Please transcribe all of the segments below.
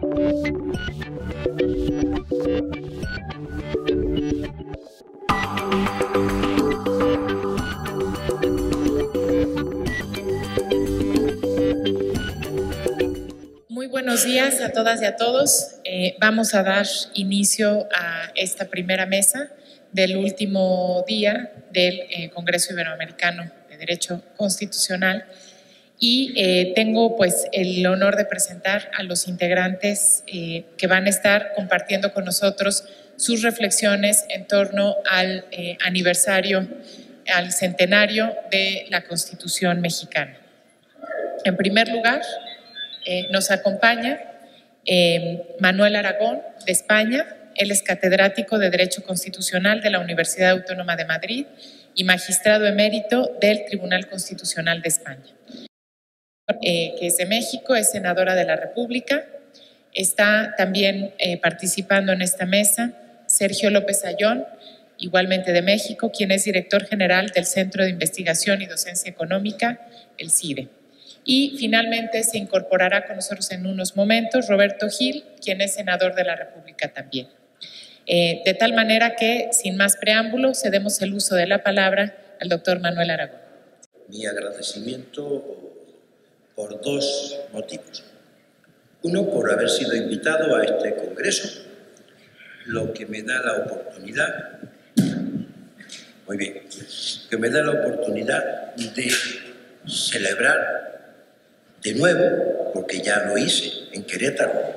Muy buenos días a todas y a todos. Vamos a dar inicio a esta primera mesa del último día del Congreso Iberoamericano de Derecho Constitucional y tengo pues el honor de presentar a los integrantes que van a estar compartiendo con nosotros sus reflexiones en torno al aniversario, al centenario de la Constitución mexicana. En primer lugar, nos acompaña Manuel Aragón, de España. Él es catedrático de Derecho Constitucional de la Universidad Autónoma de Madrid y magistrado emérito del Tribunal Constitucional de España. Que es de México, es senadora de la República. Está también participando en esta mesa Sergio López Ayón, igualmente de México, quien es director general del Centro de Investigación y Docencia Económica, el CIDE. Y finalmente se incorporará con nosotros en unos momentos Roberto Gil, quien es senador de la República también. De tal manera que, sin más preámbulo, cedemos el uso de la palabra al doctor Manuel Aragón. Mi agradecimiento por dos motivos. Uno, por haber sido invitado a este congreso, lo que me da la oportunidad, muy bien, que me da la oportunidad de celebrar de nuevo, porque ya lo hice en Querétaro,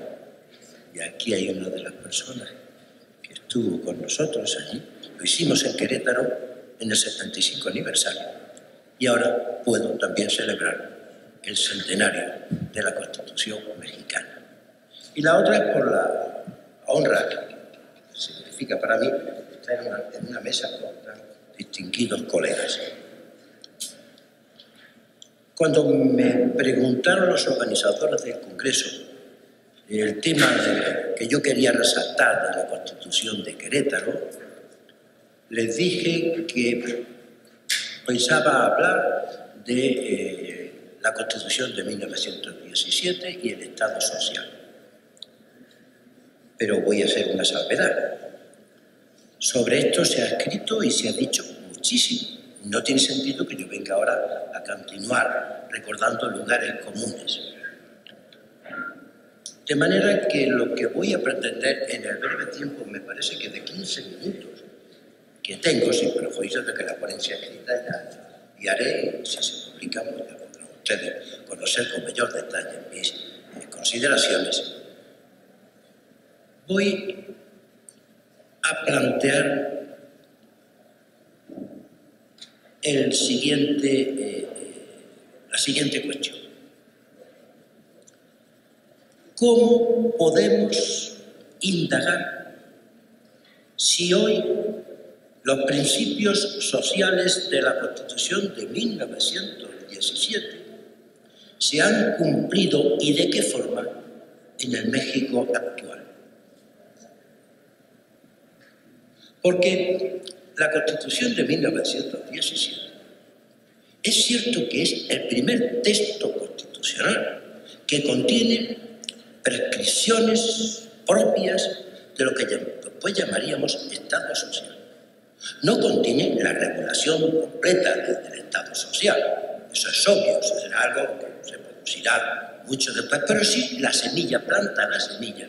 y aquí hay una de las personas que estuvo con nosotros allí, lo hicimos en Querétaro en el 75 aniversario, y ahora puedo también celebrar el centenario de la Constitución mexicana. Y la otra es por la honra que significa para mí estar en una mesa con tan distinguidos colegas. Cuando me preguntaron los organizadores del Congreso el tema que yo quería resaltar de la Constitución de Querétaro, les dije que pensaba hablar de la Constitución de 1917 y el Estado social. Pero voy a hacer una salvedad. Sobre esto se ha escrito y se ha dicho muchísimo. No tiene sentido que yo venga ahora a continuar recordando lugares comunes. De manera que lo que voy a pretender en el breve tiempo, me parece que de 15 minutos que tengo, sin perjuicio de que la ponencia escrita ya y haré, si se publica, pues ya podrán ustedes conocer con mayor detalle mis consideraciones. Voy a plantear la siguiente cuestión. ¿Cómo podemos indagar si hoy los principios sociales de la Constitución de 1917 se han cumplido y de qué forma en el México actual? Porque la Constitución de 1917 es cierto que es el primer texto constitucional que contiene prescripciones propias de lo que después llamaríamos Estado social. No contiene la regulación completa del Estado social. Eso es obvio, eso será algo que se producirá mucho después, pero sí la semilla, planta la semilla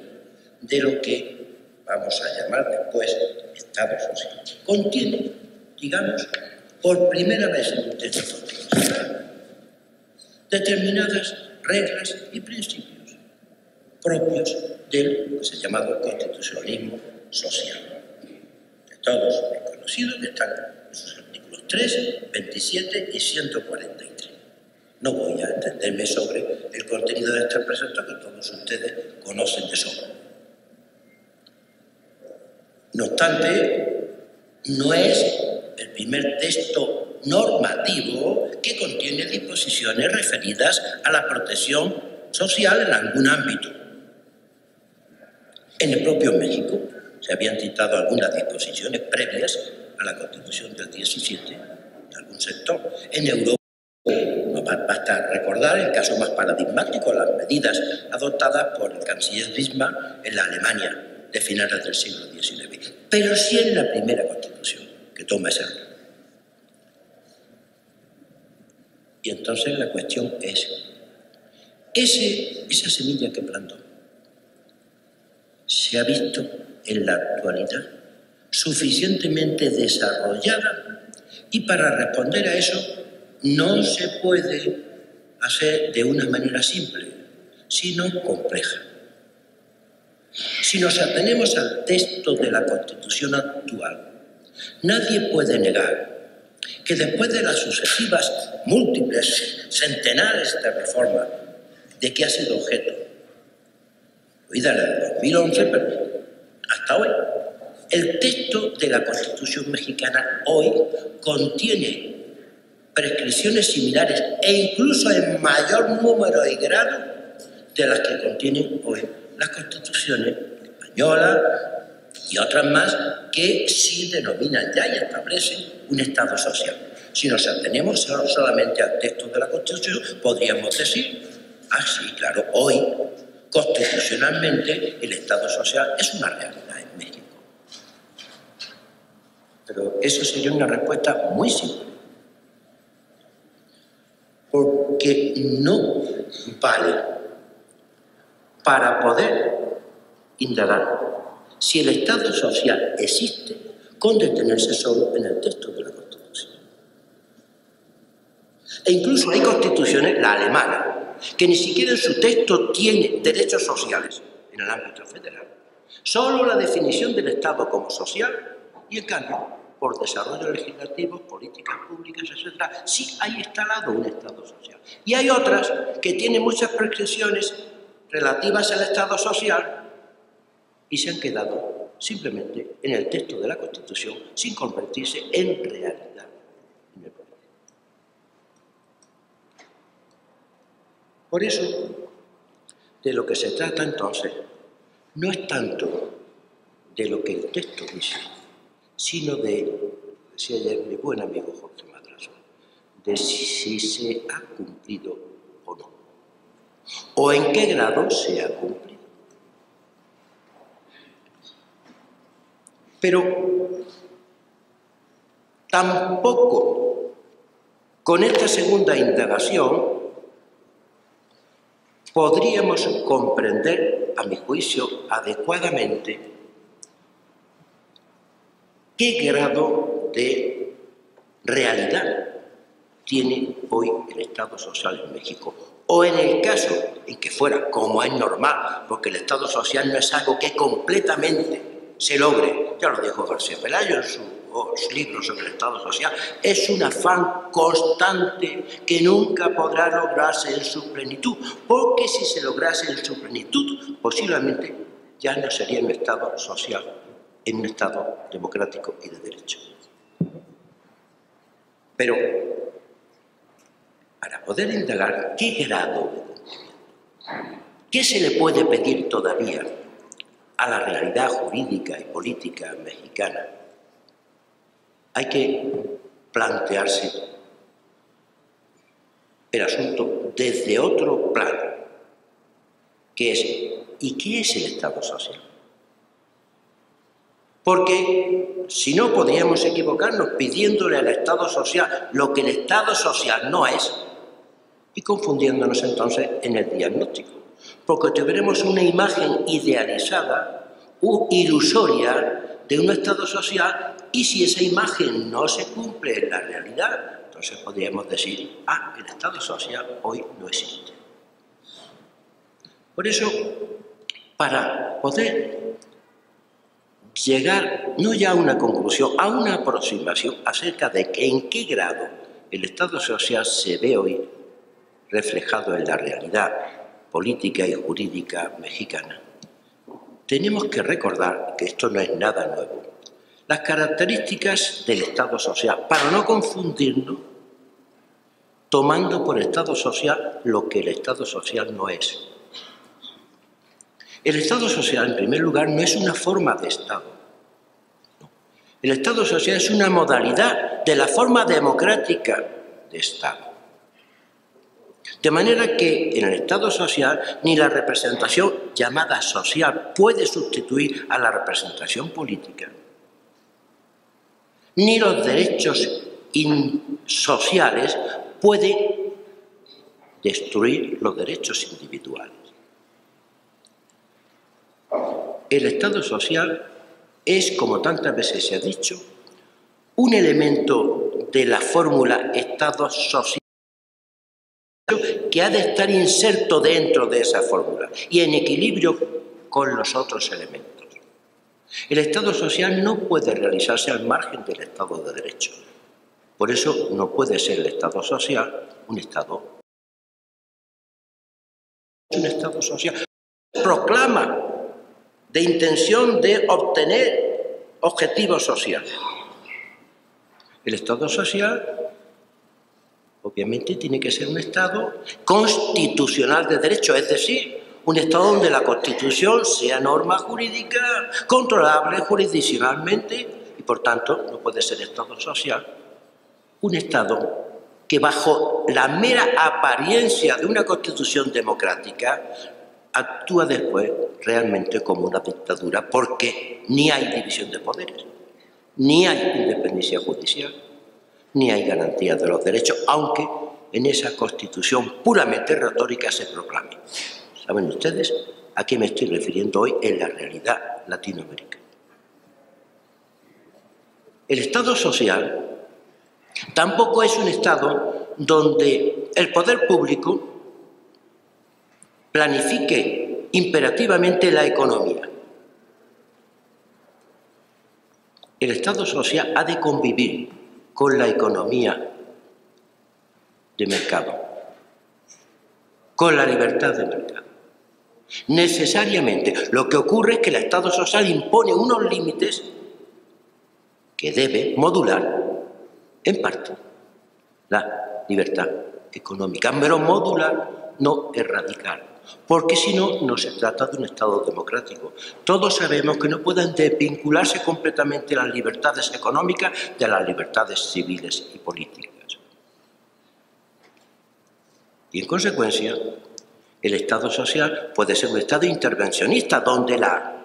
de lo que vamos a llamar después Estado social. Contiene, digamos, por primera vez en un texto constitucional, determinadas reglas y principios propios del que se ha llamado constitucionalismo social. Que todos he conocido, que están en sus artículos 3, 27 y 143. No voy a extenderme sobre el contenido de este precepto que todos ustedes conocen de sobra. No obstante, no es el primer texto normativo que contiene disposiciones referidas a la protección social en algún ámbito. En el propio México se habían citado algunas disposiciones previas a la Constitución del 17, en algún sector. En Europa No basta recordar el caso más paradigmático, las medidas adoptadas por el canciller Bismarck en la Alemania de finales del siglo XIX. Pero sí es la primera Constitución que toma ese rumbo. Y entonces la cuestión es, esa semilla que plantó, ¿se ha visto en la actualidad suficientemente desarrollada? Y para responder a eso no se puede hacer de una manera simple, sino compleja. Si nos atenemos al texto de la Constitución actual, nadie puede negar que después de las sucesivas, múltiples, centenares de reformas de que ha sido objeto, oída desde 2011, pero hasta hoy, el texto de la Constitución mexicana hoy contiene prescripciones similares e incluso en mayor número y grado de las que contienen hoy las constituciones españolas y otras más que sí denominan ya y establecen un Estado social. Si nos atenemos solamente al texto de la Constitución, podríamos decir, sí, claro, hoy constitucionalmente el Estado social es una realidad en México. Pero eso sería una respuesta muy simple. Porque no vale para poder indagar si el Estado social existe con detenerse solo en el texto de la Constitución. E incluso hay constituciones, la alemana, que ni siquiera en su texto tiene derechos sociales en el ámbito federal. Solo la definición del Estado como social y, en cambio, por desarrollo legislativo, políticas públicas, etc., sí hay instalado un Estado social. Y hay otras que tienen muchas prescripciones relativas al Estado social y se han quedado simplemente en el texto de la Constitución sin convertirse en realidad en el país. Por eso, de lo que se trata entonces no es tanto de lo que el texto dice, sino de, decía ayer mi buen amigo Jorge Madrazo, de si se ha cumplido o no, o en qué grado se ha cumplido. Pero tampoco con esta segunda indagación podríamos comprender, a mi juicio, adecuadamente qué grado de realidad tiene hoy el Estado social en México. O en el caso en que fuera, como es normal, porque el Estado social no es algo que completamente se logre, ya lo dijo García Pelayo en sus libros sobre el Estado social, es un afán constante que nunca podrá lograrse en su plenitud, porque si se lograse en su plenitud, posiblemente ya no sería un Estado social, en un Estado democrático y de derecho. Pero, para poder indagar qué grado de cumplimiento, qué se le puede pedir todavía a la realidad jurídica y política mexicana, hay que plantearse el asunto desde otro plano, que es, ¿y qué es el Estado social? Porque si no podríamos equivocarnos pidiéndole al Estado social lo que el Estado social no es y confundiéndonos entonces en el diagnóstico. Porque tendremos una imagen idealizada u ilusoria de un Estado social y si esa imagen no se cumple en la realidad, entonces podríamos decir, el Estado social hoy no existe. Por eso, para poder llegar no ya a una conclusión, a una aproximación acerca de en qué grado el Estado social se ve hoy reflejado en la realidad política y jurídica mexicana, tenemos que recordar que esto no es nada nuevo. Las características del Estado social, para no confundirnos, tomando por Estado social lo que el Estado social no es. El Estado social, en primer lugar, no es una forma de Estado. No. El Estado social es una modalidad de la forma democrática de Estado. De manera que en el Estado social ni la representación llamada social puede sustituir a la representación política, ni los derechos sociales pueden destruir los derechos individuales. El Estado social es, como tantas veces se ha dicho, un elemento de la fórmula Estado social que ha de estar inserto dentro de esa fórmula y en equilibrio con los otros elementos. El Estado social no puede realizarse al margen del Estado de Derecho. Por eso no puede ser el Estado social un Estado social. Proclama de intención de obtener objetivos sociales. El Estado social, obviamente, tiene que ser un Estado constitucional de derecho, es decir, un Estado donde la Constitución sea norma jurídica controlable jurisdiccionalmente y, por tanto, no puede ser Estado social un Estado que, bajo la mera apariencia de una Constitución democrática, actúa después realmente como una dictadura, porque ni hay división de poderes, ni hay independencia judicial, ni hay garantía de los derechos, aunque en esa Constitución puramente retórica se proclame. ¿Saben ustedes a qué me estoy refiriendo hoy en la realidad latinoamericana? El Estado social tampoco es un Estado donde el poder público planifique imperativamente la economía. El Estado social ha de convivir con la economía de mercado, con la libertad de mercado. Necesariamente, lo que ocurre es que el Estado social impone unos límites que debe modular, en parte, la libertad económica, pero modular, no erradicar, porque si no, no se trata de un Estado democrático. Todos sabemos que no pueden desvincularse completamente las libertades económicas de las libertades civiles y políticas. Y en consecuencia, el Estado social puede ser un Estado intervencionista, donde la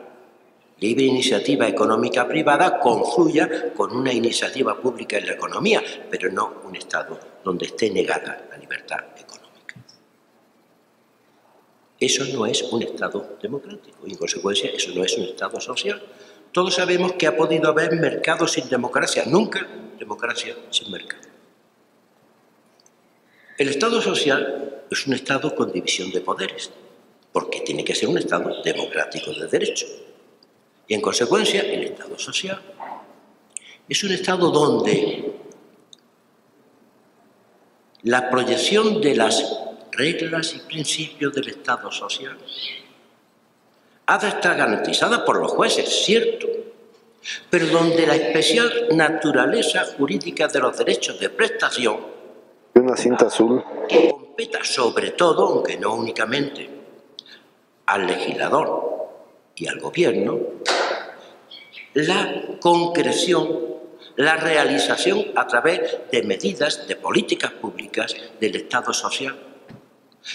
libre iniciativa económica privada confluya con una iniciativa pública en la economía, pero no un Estado donde esté negada la libertad económica. Eso no es un Estado democrático y, en consecuencia, eso no es un Estado social. Todos sabemos que ha podido haber mercado sin democracia, nunca democracia sin mercado. El Estado social es un Estado con división de poderes, porque tiene que ser un Estado democrático de derecho. Y, en consecuencia, el Estado social es un Estado donde la proyección de las reglas y principios del Estado social ha de estar garantizada por los jueces, cierto, pero donde la especial naturaleza jurídica de los derechos de prestación una cinta azul competa sobre todo, aunque no únicamente, al legislador y al gobierno, la concreción, la realización a través de medidas, de políticas públicas del Estado social.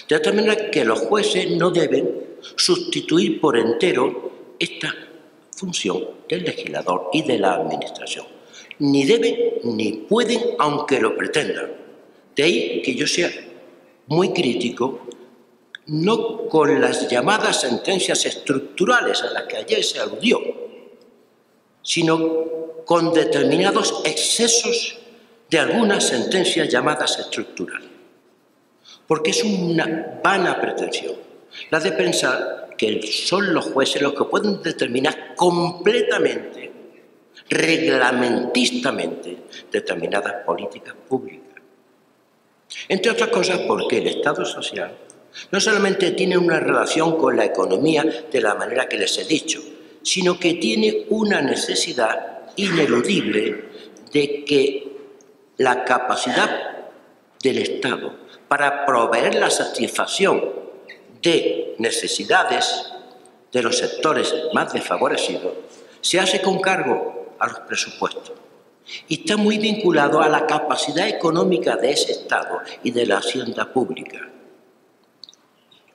De tal manera que los jueces no deben sustituir por entero esta función del legislador y de la administración. Ni deben ni pueden, aunque lo pretendan. De ahí que yo sea muy crítico, no con las llamadas sentencias estructurales a las que ayer se aludió, sino con determinados excesos de algunas sentencias llamadas estructurales. Porque es una vana pretensión la de pensar que son los jueces los que pueden determinar completamente, reglamentistamente, determinadas políticas públicas. Entre otras cosas porque el Estado social no solamente tiene una relación con la economía de la manera que les he dicho, sino que tiene una necesidad ineludible de que la capacidad del Estado para proveer la satisfacción de necesidades de los sectores más desfavorecidos se hace con cargo a los presupuestos. Y está muy vinculado a la capacidad económica de ese Estado y de la hacienda pública.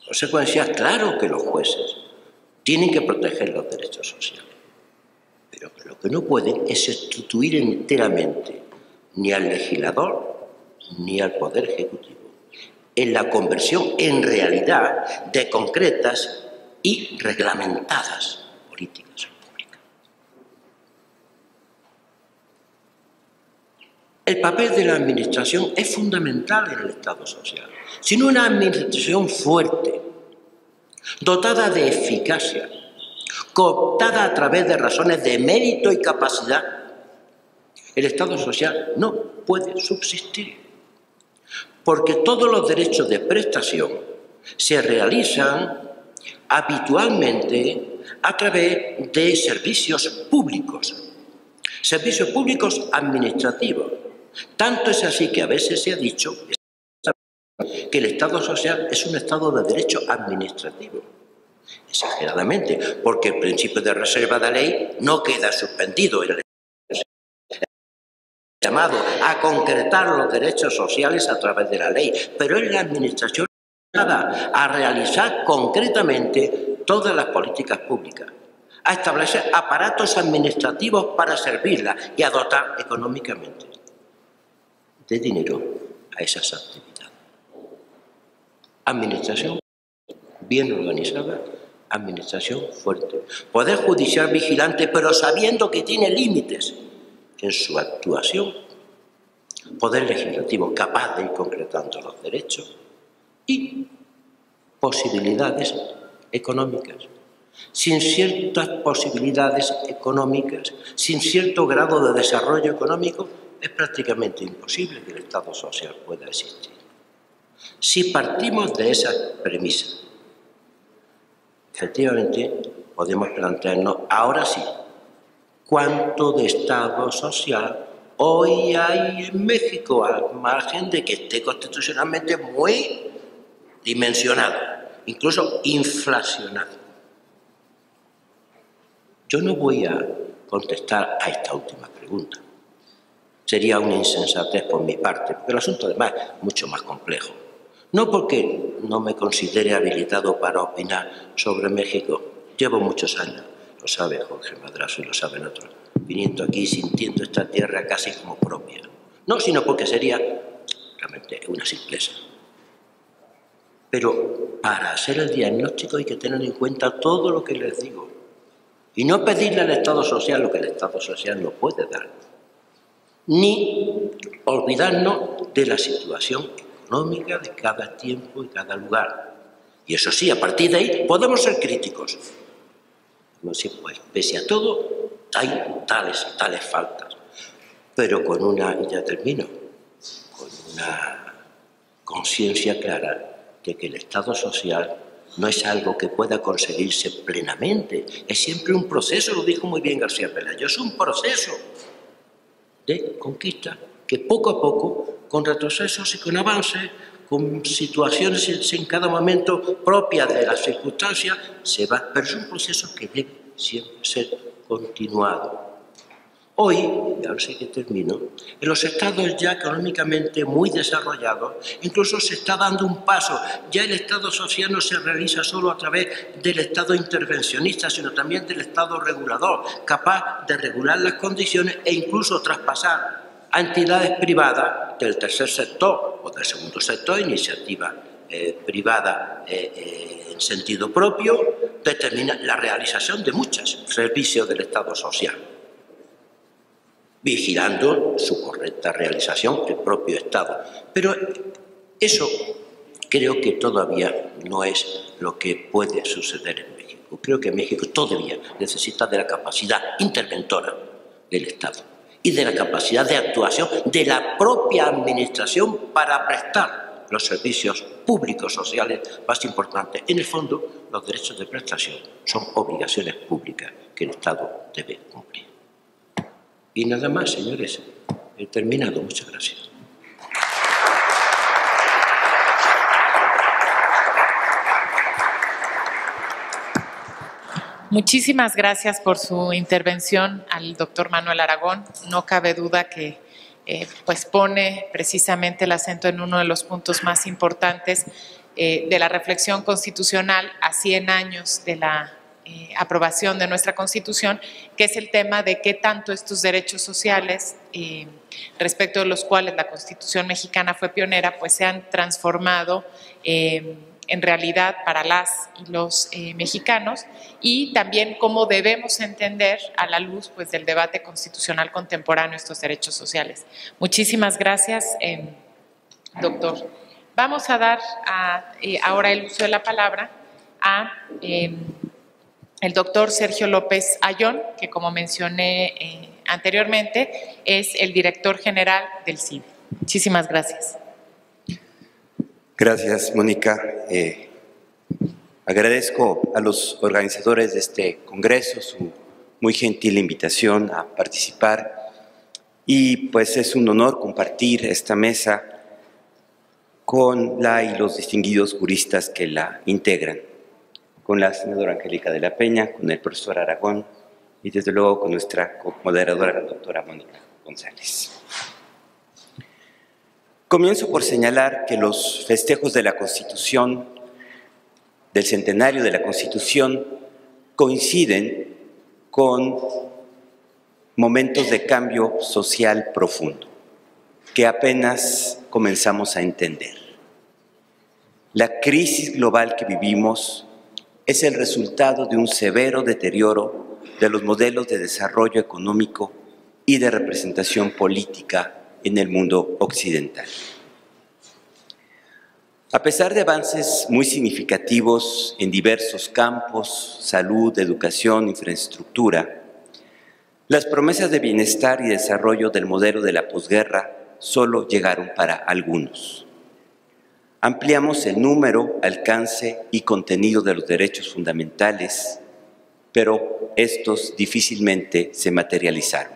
consecuencia, claro que los jueces tienen que proteger los derechos sociales, pero lo que no pueden es sustituir enteramente ni al legislador ni al Poder Ejecutivo en la conversión en realidad de concretas y reglamentadas políticas públicas. El papel de la administración es fundamental en el Estado social. Sin una administración fuerte, dotada de eficacia, cooptada a través de razones de mérito y capacidad, el Estado social no puede subsistir, porque todos los derechos de prestación se realizan habitualmente a través de servicios públicos administrativos. Tanto es así que a veces se ha dicho que el Estado social es un Estado de derecho administrativo. Exageradamente, porque el principio de reserva de la ley no queda suspendido en el llamado a concretar los derechos sociales a través de la ley, pero es la administración a realizar concretamente todas las políticas públicas, a establecer aparatos administrativos para servirlas y a dotar económicamente de dinero a esas actividades. Administración bien organizada, administración fuerte. Poder judicial vigilante, pero sabiendo que tiene límites en su actuación. Poder legislativo capaz de ir concretando los derechos y posibilidades económicas. Sin ciertas posibilidades económicas, sin cierto grado de desarrollo económico, es prácticamente imposible que el Estado social pueda existir. Si partimos de esas premisas, efectivamente podemos plantearnos, ahora sí, ¿cuánto de Estado social hoy hay en México, al margen de que esté constitucionalmente muy dimensionado, incluso inflacionado? Yo no voy a contestar a esta última pregunta. Sería una insensatez por mi parte, porque el asunto además es mucho más complejo. No porque no me considere habilitado para opinar sobre México. Llevo muchos años, lo sabe Jorge Madrazo y lo saben otros, viniendo aquí sintiendo esta tierra casi como propia. No, sino porque sería realmente una simpleza. Pero para hacer el diagnóstico hay que tener en cuenta todo lo que les digo y no pedirle al Estado social lo que el Estado social no puede dar, ni olvidarnos de la situación económica de cada tiempo y cada lugar. Y eso sí, a partir de ahí podemos ser críticos. No sé, pues, pese a todo, hay tales faltas, pero con una, y ya termino, con una conciencia clara de que el Estado social no es algo que pueda conseguirse plenamente, es siempre un proceso, lo dijo muy bien García Pelayo, es un proceso de conquista que poco a poco, con retrocesos y con avances, con situaciones en cada momento propias de las circunstancias, se va, pero es un proceso que debe siempre ser continuado. Hoy, y ahora sí que termino, en los estados ya económicamente muy desarrollados, incluso se está dando un paso. Ya el Estado social no se realiza solo a través del Estado intervencionista, sino también del Estado regulador, capaz de regular las condiciones e incluso traspasar a entidades privadas del tercer sector o del segundo sector, iniciativa privada en sentido propio, determina la realización de muchos servicios del Estado social, vigilando su correcta realización el propio Estado. Pero eso creo que todavía no es lo que puede suceder en México. Creo que México todavía necesita de la capacidad interventora del Estado y de la capacidad de actuación de la propia administración para prestar los servicios públicos sociales más importantes. En el fondo, los derechos de prestación son obligaciones públicas que el Estado debe cumplir. Y nada más, señores. He terminado. Muchas gracias. Muchísimas gracias por su intervención al doctor Manuel Aragón. No cabe duda que pues pone precisamente el acento en uno de los puntos más importantes de la reflexión constitucional a 100 años de la aprobación de nuestra Constitución, que es el tema de qué tanto estos derechos sociales, respecto de los cuales la Constitución mexicana fue pionera, pues se han transformado en realidad para las y los mexicanos, y también cómo debemos entender a la luz pues, del debate constitucional contemporáneo estos derechos sociales. Muchísimas gracias, doctor. Vamos a dar ahora el uso de la palabra a el doctor Sergio López Ayón, que como mencioné anteriormente, es el director general del CIDE. Muchísimas gracias. Gracias, Mónica. Agradezco a los organizadores de este congreso su muy gentil invitación a participar y pues es un honor compartir esta mesa con la y los distinguidos juristas que la integran, con la senadora Angélica de la Peña, con el profesor Aragón y desde luego con nuestra moderadora, la doctora Mónica González. Comienzo por señalar que los festejos de la Constitución, del centenario de la Constitución, coinciden con momentos de cambio social profundo, que apenas comenzamos a entender. La crisis global que vivimos es el resultado de un severo deterioro de los modelos de desarrollo económico y de representación política en el mundo occidental. A pesar de avances muy significativos en diversos campos, salud, educación, infraestructura, las promesas de bienestar y desarrollo del modelo de la posguerra solo llegaron para algunos. Ampliamos el número, alcance y contenido de los derechos fundamentales, pero estos difícilmente se materializaron.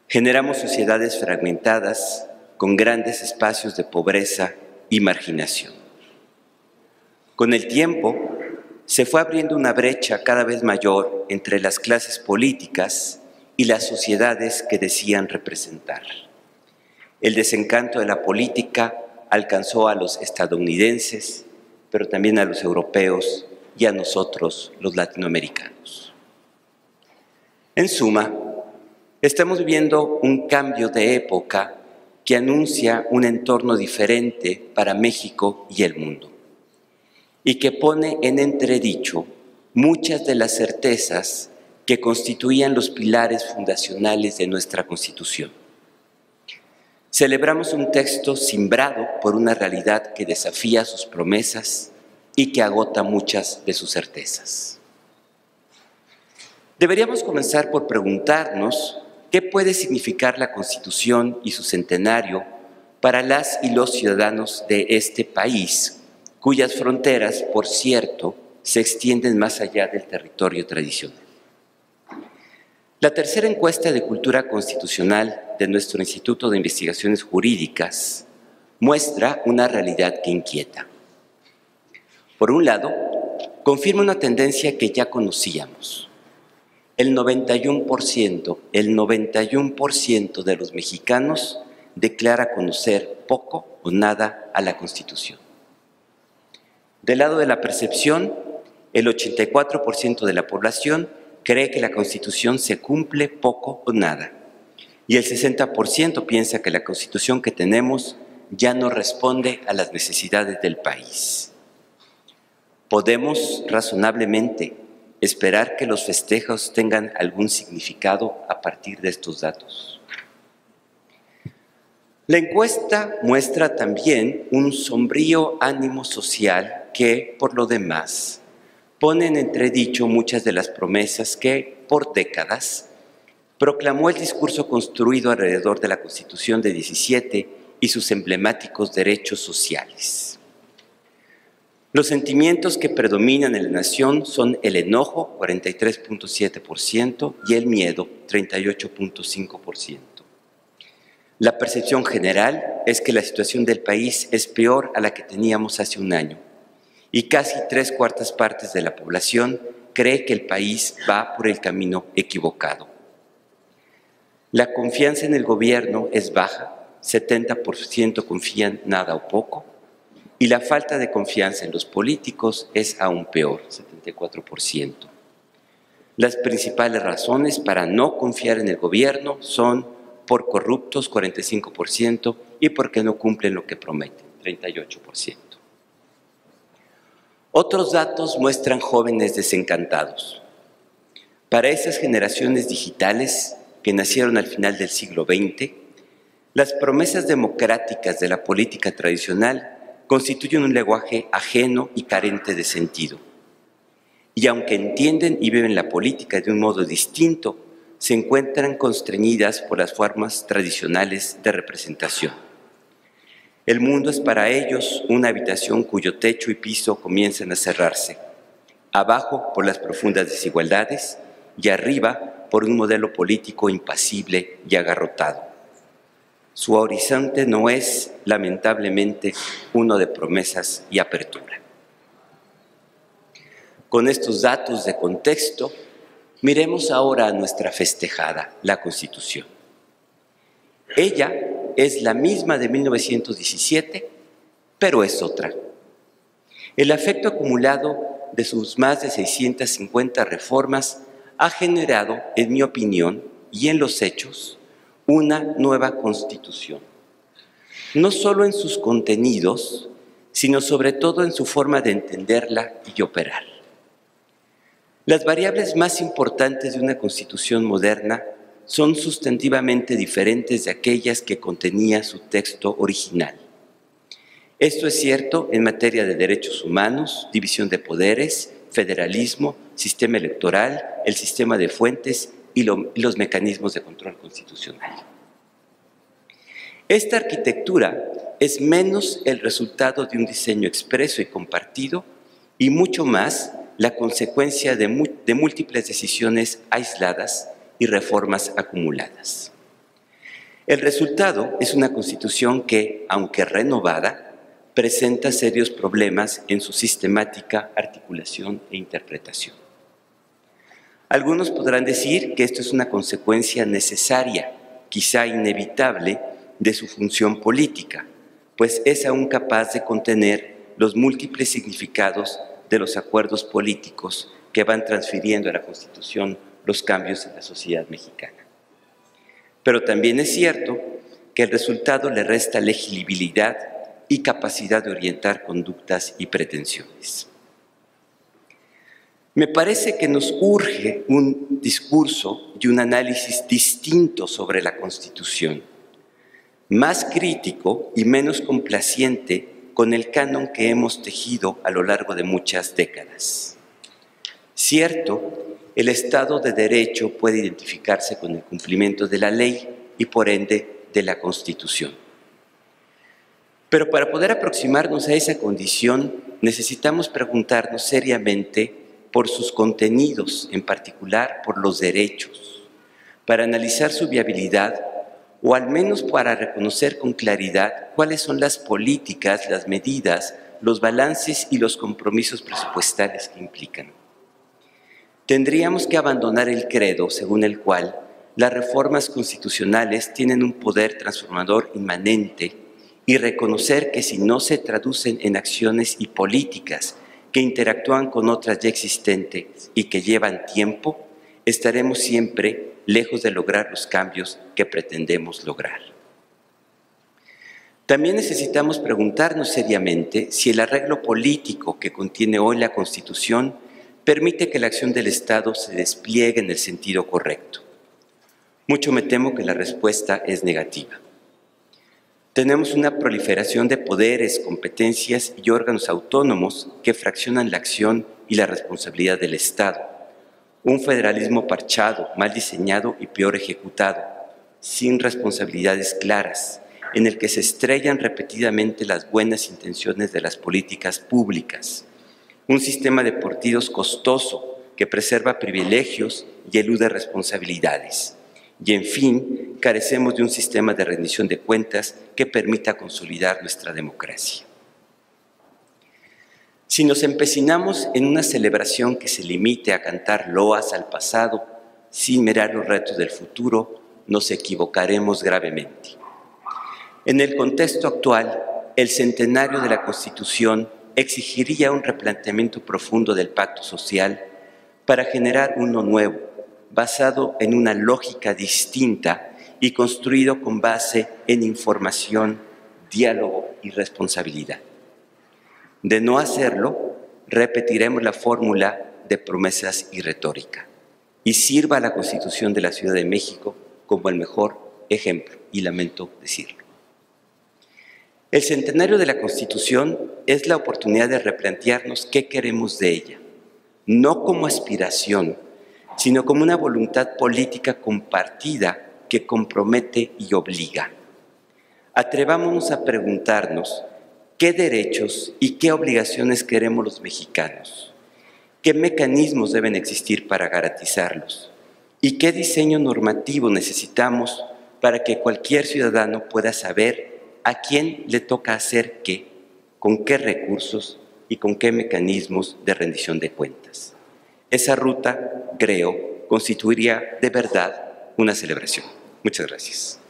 Generamos sociedades fragmentadas con grandes espacios de pobreza y marginación. Con el tiempo, se fue abriendo una brecha cada vez mayor entre las clases políticas y las sociedades que decían representar. El desencanto de la política alcanzó a los estadounidenses, pero también a los europeos y a nosotros, los latinoamericanos. En suma, estamos viviendo un cambio de época que anuncia un entorno diferente para México y el mundo, y que pone en entredicho muchas de las certezas que constituían los pilares fundacionales de nuestra Constitución. Celebramos un texto simbrado por una realidad que desafía sus promesas y que agota muchas de sus certezas. Deberíamos comenzar por preguntarnos qué puede significar la Constitución y su centenario para las y los ciudadanos de este país, cuyas fronteras, por cierto, se extienden más allá del territorio tradicional. La tercera encuesta de cultura constitucional de nuestro Instituto de Investigaciones Jurídicas muestra una realidad que inquieta. Por un lado, confirma una tendencia que ya conocíamos. El 91% de los mexicanos declara conocer poco o nada a la Constitución. Del lado de la percepción, el 84% de la población cree que la Constitución se cumple poco o nada, y el 60% piensa que la Constitución que tenemos ya no responde a las necesidades del país. Podemos razonablemente esperar que los festejos tengan algún significado a partir de estos datos. La encuesta muestra también un sombrío ánimo social que, por lo demás, pone en entredicho muchas de las promesas que, por décadas, proclamó el discurso construido alrededor de la Constitución de 17 y sus emblemáticos derechos sociales. Los sentimientos que predominan en la nación son el enojo, 43.7%, y el miedo, 38.5%. La percepción general es que la situación del país es peor a la que teníamos hace un año, y casi 3/4 partes de la población cree que el país va por el camino equivocado. La confianza en el gobierno es baja, 70% confían nada o poco, y la falta de confianza en los políticos es aún peor, 74%. Las principales razones para no confiar en el gobierno son por corruptos, 45%, y porque no cumplen lo que prometen, 38%. Otros datos muestran jóvenes desencantados. Para esas generaciones digitales que nacieron al final del siglo XX, las promesas democráticas de la política tradicional constituyen un lenguaje ajeno y carente de sentido. Y aunque entienden y viven la política de un modo distinto, se encuentran constreñidas por las formas tradicionales de representación. El mundo es para ellos una habitación cuyo techo y piso comienzan a cerrarse, abajo por las profundas desigualdades y arriba por un modelo político impasible y agarrotado. Su horizonte no es, lamentablemente, uno de promesas y apertura. Con estos datos de contexto, miremos ahora a nuestra festejada, la Constitución. Ella es la misma de 1917, pero es otra. El efecto acumulado de sus más de 650 reformas ha generado, en mi opinión y en los hechos, una nueva Constitución. No solo en sus contenidos, sino sobre todo en su forma de entenderla y operar. Las variables más importantes de una Constitución moderna son sustantivamente diferentes de aquellas que contenía su texto original. Esto es cierto en materia de derechos humanos, división de poderes, federalismo, sistema electoral, el sistema de fuentes y los mecanismos de control constitucional. Esta arquitectura es menos el resultado de un diseño expreso y compartido y mucho más la consecuencia de múltiples decisiones aisladas y reformas acumuladas. El resultado es una Constitución que, aunque renovada, presenta serios problemas en su sistemática, articulación e interpretación. Algunos podrán decir que esto es una consecuencia necesaria, quizá inevitable, de su función política, pues es aún capaz de contener los múltiples significados de los acuerdos políticos que van transfiriendo a la Constitución los cambios en la sociedad mexicana. Pero también es cierto que el resultado le resta legibilidad y capacidad de orientar conductas y pretensiones. Me parece que nos urge un discurso y un análisis distinto sobre la Constitución, más crítico y menos complaciente con el canon que hemos tejido a lo largo de muchas décadas. Cierto, el Estado de Derecho puede identificarse con el cumplimiento de la ley y por ende de la Constitución. Pero para poder aproximarnos a esa condición necesitamos preguntarnos seriamente por sus contenidos, en particular por los derechos, para analizar su viabilidad o al menos para reconocer con claridad cuáles son las políticas, las medidas, los balances y los compromisos presupuestales que implican. Tendríamos que abandonar el credo según el cual las reformas constitucionales tienen un poder transformador inmanente y reconocer que si no se traducen en acciones y políticas que interactúan con otras ya existentes y que llevan tiempo, estaremos siempre lejos de lograr los cambios que pretendemos lograr. También necesitamos preguntarnos seriamente si el arreglo político que contiene hoy la Constitución permite que la acción del Estado se despliegue en el sentido correcto. Mucho me temo que la respuesta es negativa. Tenemos una proliferación de poderes, competencias y órganos autónomos que fraccionan la acción y la responsabilidad del Estado. Un federalismo parchado, mal diseñado y peor ejecutado, sin responsabilidades claras, en el que se estrellan repetidamente las buenas intenciones de las políticas públicas. Un sistema de partidos costoso que preserva privilegios y elude responsabilidades. Y, en fin, carecemos de un sistema de rendición de cuentas que permita consolidar nuestra democracia. Si nos empecinamos en una celebración que se limite a cantar loas al pasado sin mirar los retos del futuro, nos equivocaremos gravemente. En el contexto actual, el centenario de la Constitución exigiría un replanteamiento profundo del pacto social para generar uno nuevo, basado en una lógica distinta y construido con base en información, diálogo y responsabilidad. De no hacerlo, repetiremos la fórmula de promesas y retórica, y sirva a la Constitución de la Ciudad de México como el mejor ejemplo, y lamento decirlo. El centenario de la Constitución es la oportunidad de replantearnos qué queremos de ella, no como aspiración, sino como una voluntad política compartida que compromete y obliga. Atrevámonos a preguntarnos qué derechos y qué obligaciones queremos los mexicanos, qué mecanismos deben existir para garantizarlos y qué diseño normativo necesitamos para que cualquier ciudadano pueda saber a quién le toca hacer qué, con qué recursos y con qué mecanismos de rendición de cuentas. Esa ruta, creo, constituiría de verdad una celebración. Muchas gracias.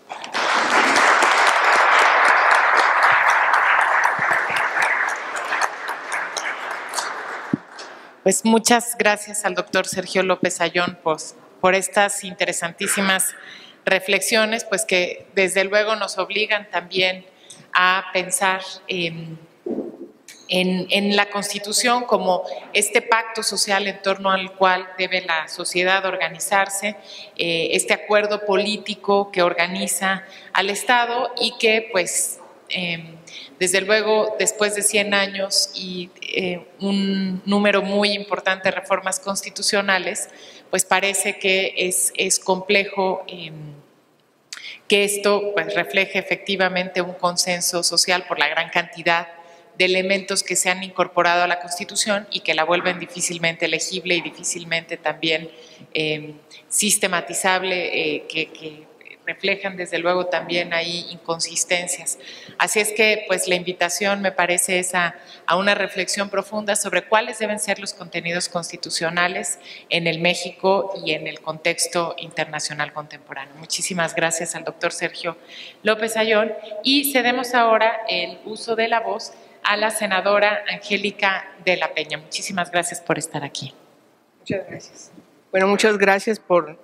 Pues muchas gracias al doctor Sergio López Ayllón por estas interesantísimas reflexiones, pues que desde luego nos obligan también a pensar en la Constitución como este pacto social en torno al cual debe la sociedad organizarse, este acuerdo político que organiza al Estado y que pues desde luego después de 100 años y un número muy importante de reformas constitucionales, pues parece que es complejo que esto pues refleje efectivamente un consenso social por la gran cantidad de elementos que se han incorporado a la Constitución y que la vuelven difícilmente legible y difícilmente también sistematizable, que reflejan desde luego también ahí inconsistencias. Así es que pues la invitación me parece es a una reflexión profunda sobre cuáles deben ser los contenidos constitucionales en el México y en el contexto internacional contemporáneo. Muchísimas gracias al doctor Sergio López Ayllón y cedemos ahora el uso de la voz a la senadora Angélica de la Peña. Muchísimas gracias por estar aquí. Muchas gracias. Bueno, muchas gracias por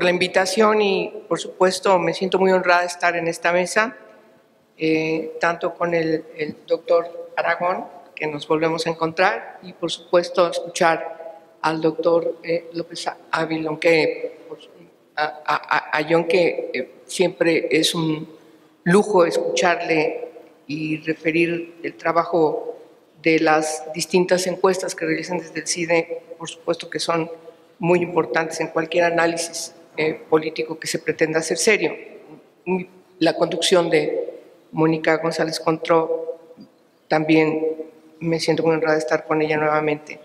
la invitación y, por supuesto, me siento muy honrada de estar en esta mesa, tanto con el doctor Aragón, que nos volvemos a encontrar, y, por supuesto, escuchar al doctor López Ayllón, que siempre es un lujo escucharle y referir el trabajo de las distintas encuestas que realizan desde el CIDE, por supuesto que son muy importantes en cualquier análisis político que se pretenda hacer serio. La conducción de Mónica González Contró, también me siento muy honrada de estar con ella nuevamente.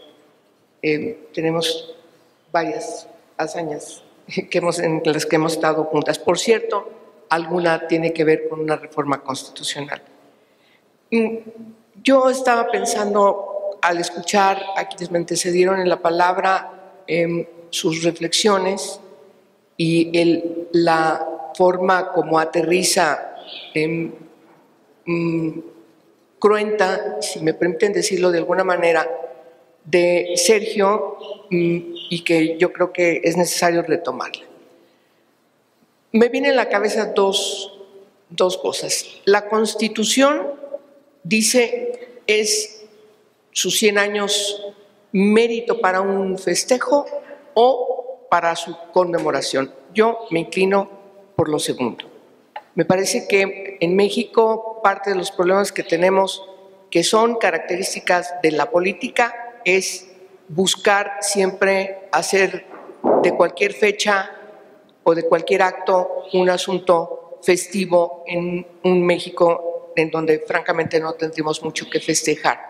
Tenemos varias hazañas en las que hemos estado juntas. Por cierto, alguna tiene que ver con una reforma constitucional. Yo estaba pensando, al escuchar a quienes me antecedieron en la palabra, sus reflexiones y la forma como aterriza cruenta, si me permiten decirlo de alguna manera, de Sergio, y que yo creo que es necesario retomarla. Me vienen a la cabeza dos cosas. La Constitución dice es sus 100 años mérito para un festejo o para su conmemoración. Yo me inclino por lo segundo. Me parece que en México parte de los problemas que tenemos, que son características de la política, es buscar siempre hacer de cualquier fecha o de cualquier acto un asunto festivo en un México en donde francamente no tendríamos mucho que festejar,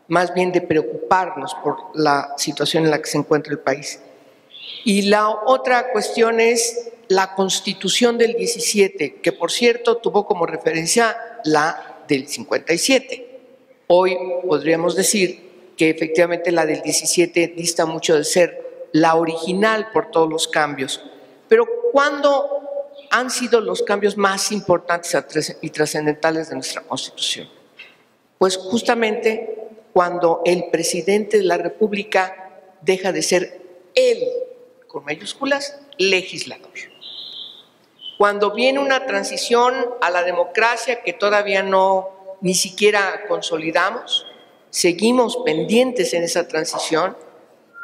más bien de preocuparnos por la situación en la que se encuentra el país. Y la otra cuestión es la Constitución del 17, que por cierto tuvo como referencia la del 57. Hoy podríamos decir que efectivamente la del 17 dista mucho de ser la original por todos los cambios. Pero ¿cuándo han sido los cambios más importantes y trascendentales de nuestra Constitución? Pues justamente cuando el presidente de la República deja de ser él, con mayúsculas, legislador. Cuando viene una transición a la democracia que todavía ni siquiera consolidamos, seguimos pendientes en esa transición,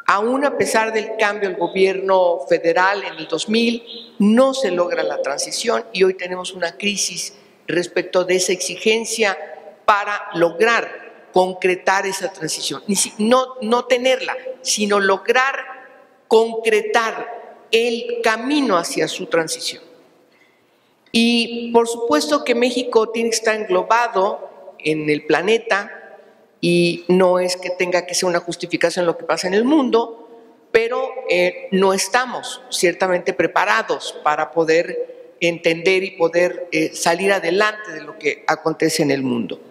aún a pesar del cambio del gobierno federal en el 2000, no se logra la transición y hoy tenemos una crisis respecto de esa exigencia para lograr concretar esa transición. No tenerla, sino lograr concretar el camino hacia su transición. Y por supuesto que México tiene que estar englobado en el planeta y no es que tenga que ser una justificación lo que pasa en el mundo, pero no estamos ciertamente preparados para poder entender y poder salir adelante de lo que acontece en el mundo.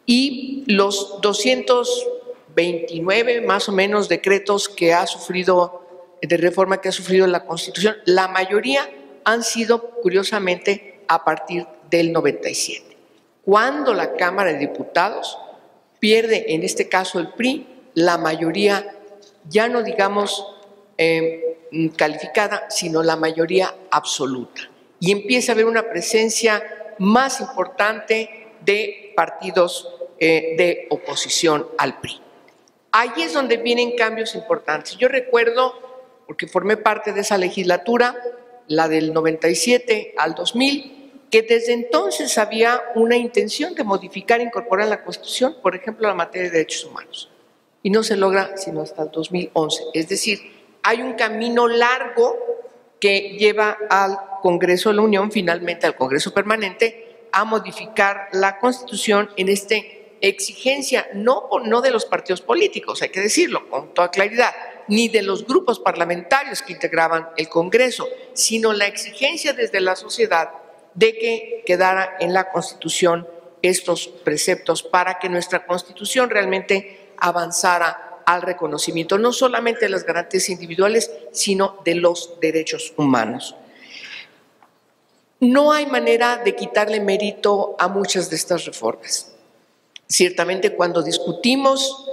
Y los 229 más o menos decretos que ha sufrido, de reforma que ha sufrido la Constitución, la mayoría han sido, curiosamente, a partir del 97. Cuando la Cámara de Diputados pierde, en este caso el PRI, la mayoría, ya no digamos calificada, sino la mayoría absoluta. Y empieza a haber una presencia más importante de partidos de oposición al PRI. Ahí es donde vienen cambios importantes. Yo recuerdo, porque formé parte de esa legislatura, la del 97 al 2000, que desde entonces había una intención de modificar e incorporar la Constitución, por ejemplo, la materia de derechos humanos. Y no se logra sino hasta el 2011. Es decir, hay un camino largo que lleva al Congreso de la Unión, finalmente al Congreso Permanente, a modificar la Constitución en esta exigencia, no de los partidos políticos, hay que decirlo con toda claridad, ni de los grupos parlamentarios que integraban el Congreso, sino la exigencia desde la sociedad de que quedara en la Constitución estos preceptos para que nuestra Constitución realmente avanzara al reconocimiento no solamente de las garantías individuales, sino de los derechos humanos. No hay manera de quitarle mérito a muchas de estas reformas. Ciertamente, cuando discutimos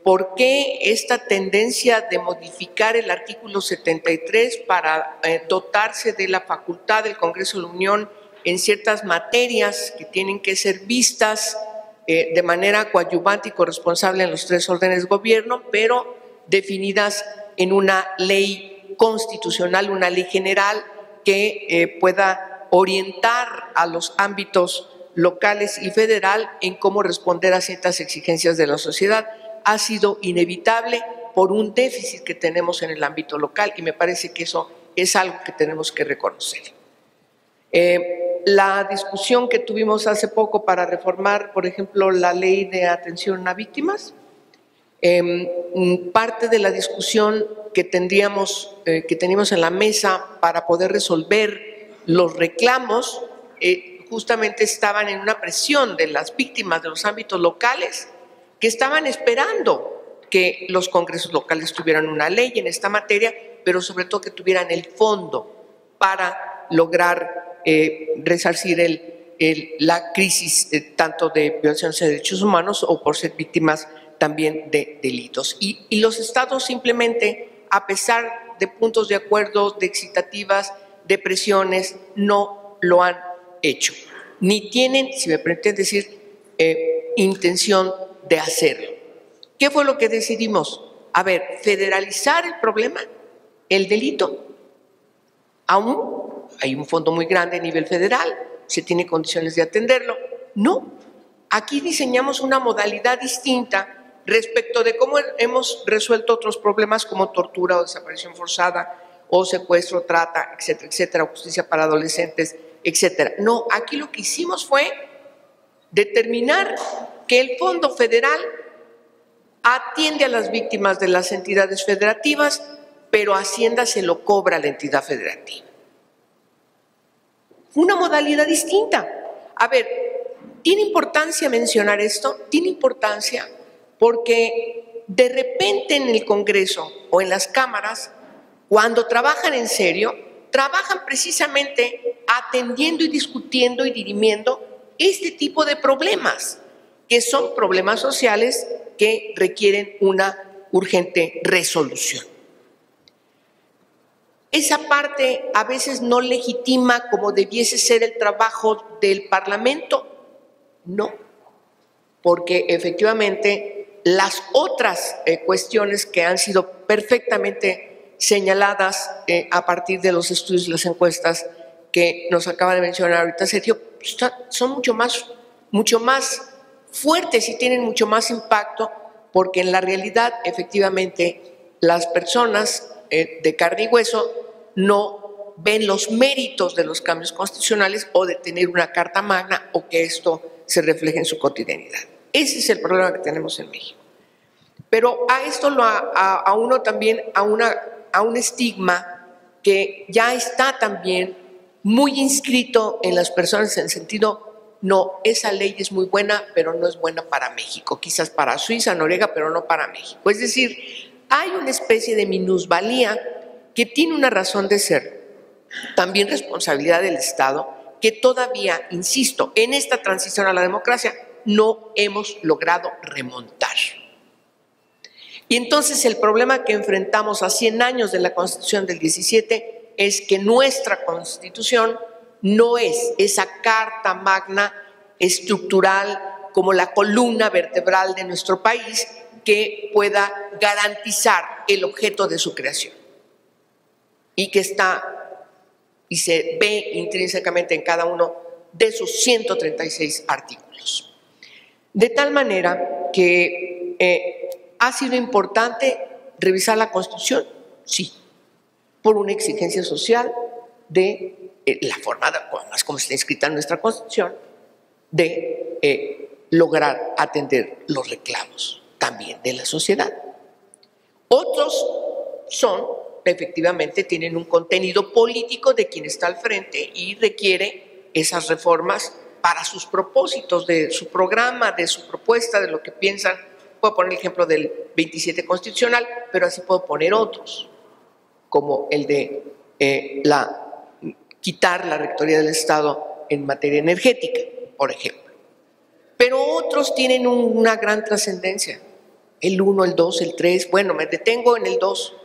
por qué esta tendencia de modificar el artículo 73 para dotarse de la facultad del Congreso de la Unión en ciertas materias que tienen que ser vistas de manera coadyuvante y corresponsable en los tres órdenes de gobierno, pero definidas en una ley constitucional, una ley general que pueda orientar a los ámbitos locales y federal en cómo responder a ciertas exigencias de la sociedad, ha sido inevitable por un déficit que tenemos en el ámbito local y me parece que eso es algo que tenemos que reconocer. La discusión que tuvimos hace poco para reformar, por ejemplo, la ley de atención a víctimas, parte de la discusión que teníamos en la mesa para poder resolver los reclamos justamente estaban en una presión de las víctimas de los ámbitos locales que estaban esperando que los congresos locales tuvieran una ley en esta materia, pero sobre todo que tuvieran el fondo para lograr resarcir la crisis tanto de violaciones de derechos humanos o por ser víctimas también de delitos. Y los estados simplemente, a pesar de puntos de acuerdo, de excitativas, de presiones, no lo han hecho, ni tienen, si me permiten decir, intención de hacerlo. ¿Qué fue lo que decidimos? A ver, federalizar el problema, el delito. Aún hay un fondo muy grande a nivel federal, se tiene condiciones de atenderlo. No, aquí diseñamos una modalidad distinta respecto de cómo hemos resuelto otros problemas como tortura o desaparición forzada o secuestro, trata, etcétera, etcétera, o justicia para adolescentes, etcétera. No, aquí lo que hicimos fue determinar que el Fondo Federal atiende a las víctimas de las entidades federativas, pero Hacienda se lo cobra a la entidad federativa. Una modalidad distinta. A ver, ¿tiene importancia mencionar esto? Tiene importancia porque de repente en el Congreso o en las cámaras, cuando trabajan en serio, trabajan precisamente atendiendo y discutiendo y dirimiendo este tipo de problemas, que son problemas sociales que requieren una urgente resolución. Esa parte a veces no legitima como debiese ser el trabajo del Parlamento, no, porque efectivamente las otras cuestiones que han sido perfectamente señaladas a partir de los estudios y las encuestas que nos acaba de mencionar ahorita Sergio, son mucho más fuertes y tienen mucho más impacto, porque en la realidad efectivamente las personas de carne y hueso no ven los méritos de los cambios constitucionales o de tener una carta magna o que esto se refleje en su cotidianidad. Ese es el problema que tenemos en México. Pero a esto a uno también a un estigma que ya está también muy inscrito en las personas en el sentido, no, esa ley es muy buena, pero no es buena para México, quizás para Suiza, Noruega, pero no para México. Es decir, hay una especie de minusvalía que tiene una razón de ser, también responsabilidad del Estado, que todavía, insisto, en esta transición a la democracia no hemos logrado remontar. Y entonces el problema que enfrentamos a 100 años de la Constitución del 17 es que nuestra Constitución no es esa carta magna estructural como la columna vertebral de nuestro país que pueda garantizar el objeto de su creación y que está y se ve intrínsecamente en cada uno de sus 136 artículos. De tal manera que ¿ha sido importante revisar la Constitución? Sí, por una exigencia social de la forma, más como está escrita en nuestra Constitución, de lograr atender los reclamos también de la sociedad. Otros efectivamente, tienen un contenido político de quien está al frente y requiere esas reformas para sus propósitos, de su programa, de su propuesta, de lo que piensan. Puedo poner el ejemplo del 27 constitucional, pero así puedo poner otros, como el de quitar la rectoría del Estado en materia energética, por ejemplo. Pero otros tienen una gran trascendencia, el 1, el 2, el 3, bueno, me detengo en el 2.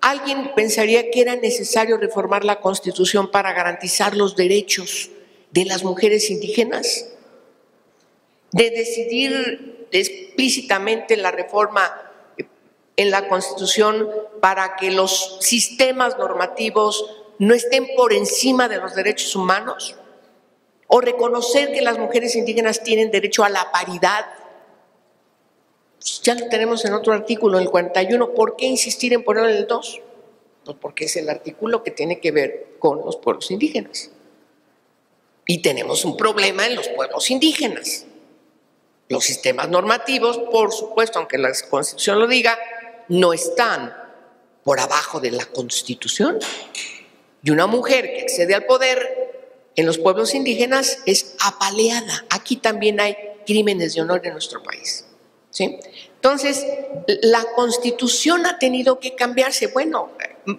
¿Alguien pensaría que era necesario reformar la Constitución para garantizar los derechos de las mujeres indígenas? De decidir explícitamente la reforma en la Constitución para que los sistemas normativos no estén por encima de los derechos humanos, o reconocer que las mujeres indígenas tienen derecho a la paridad. Ya lo tenemos en otro artículo, el 41. ¿Por qué insistir en ponerlo en el 2? Pues porque es el artículo que tiene que ver con los pueblos indígenas. Y tenemos un problema en los pueblos indígenas. Los sistemas normativos, por supuesto, aunque la Constitución lo diga, no están por abajo de la Constitución. Y una mujer que accede al poder en los pueblos indígenas es apaleada. Aquí también hay crímenes de honor en nuestro país, ¿sí? Entonces, la Constitución ha tenido que cambiarse. Bueno,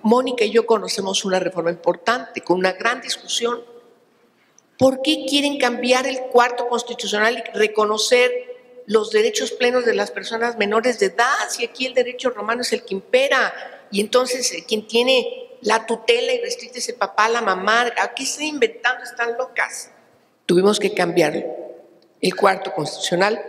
Mónica y yo conocemos una reforma importante, con una gran discusión. ¿Por qué quieren cambiar el cuarto constitucional y reconocer los derechos plenos de las personas menores de edad? Si aquí el derecho romano es el que impera, y entonces quien tiene la tutela y restringe ese papá, la mamá, aquí están inventando, están locas. Tuvimos que cambiar el cuarto constitucional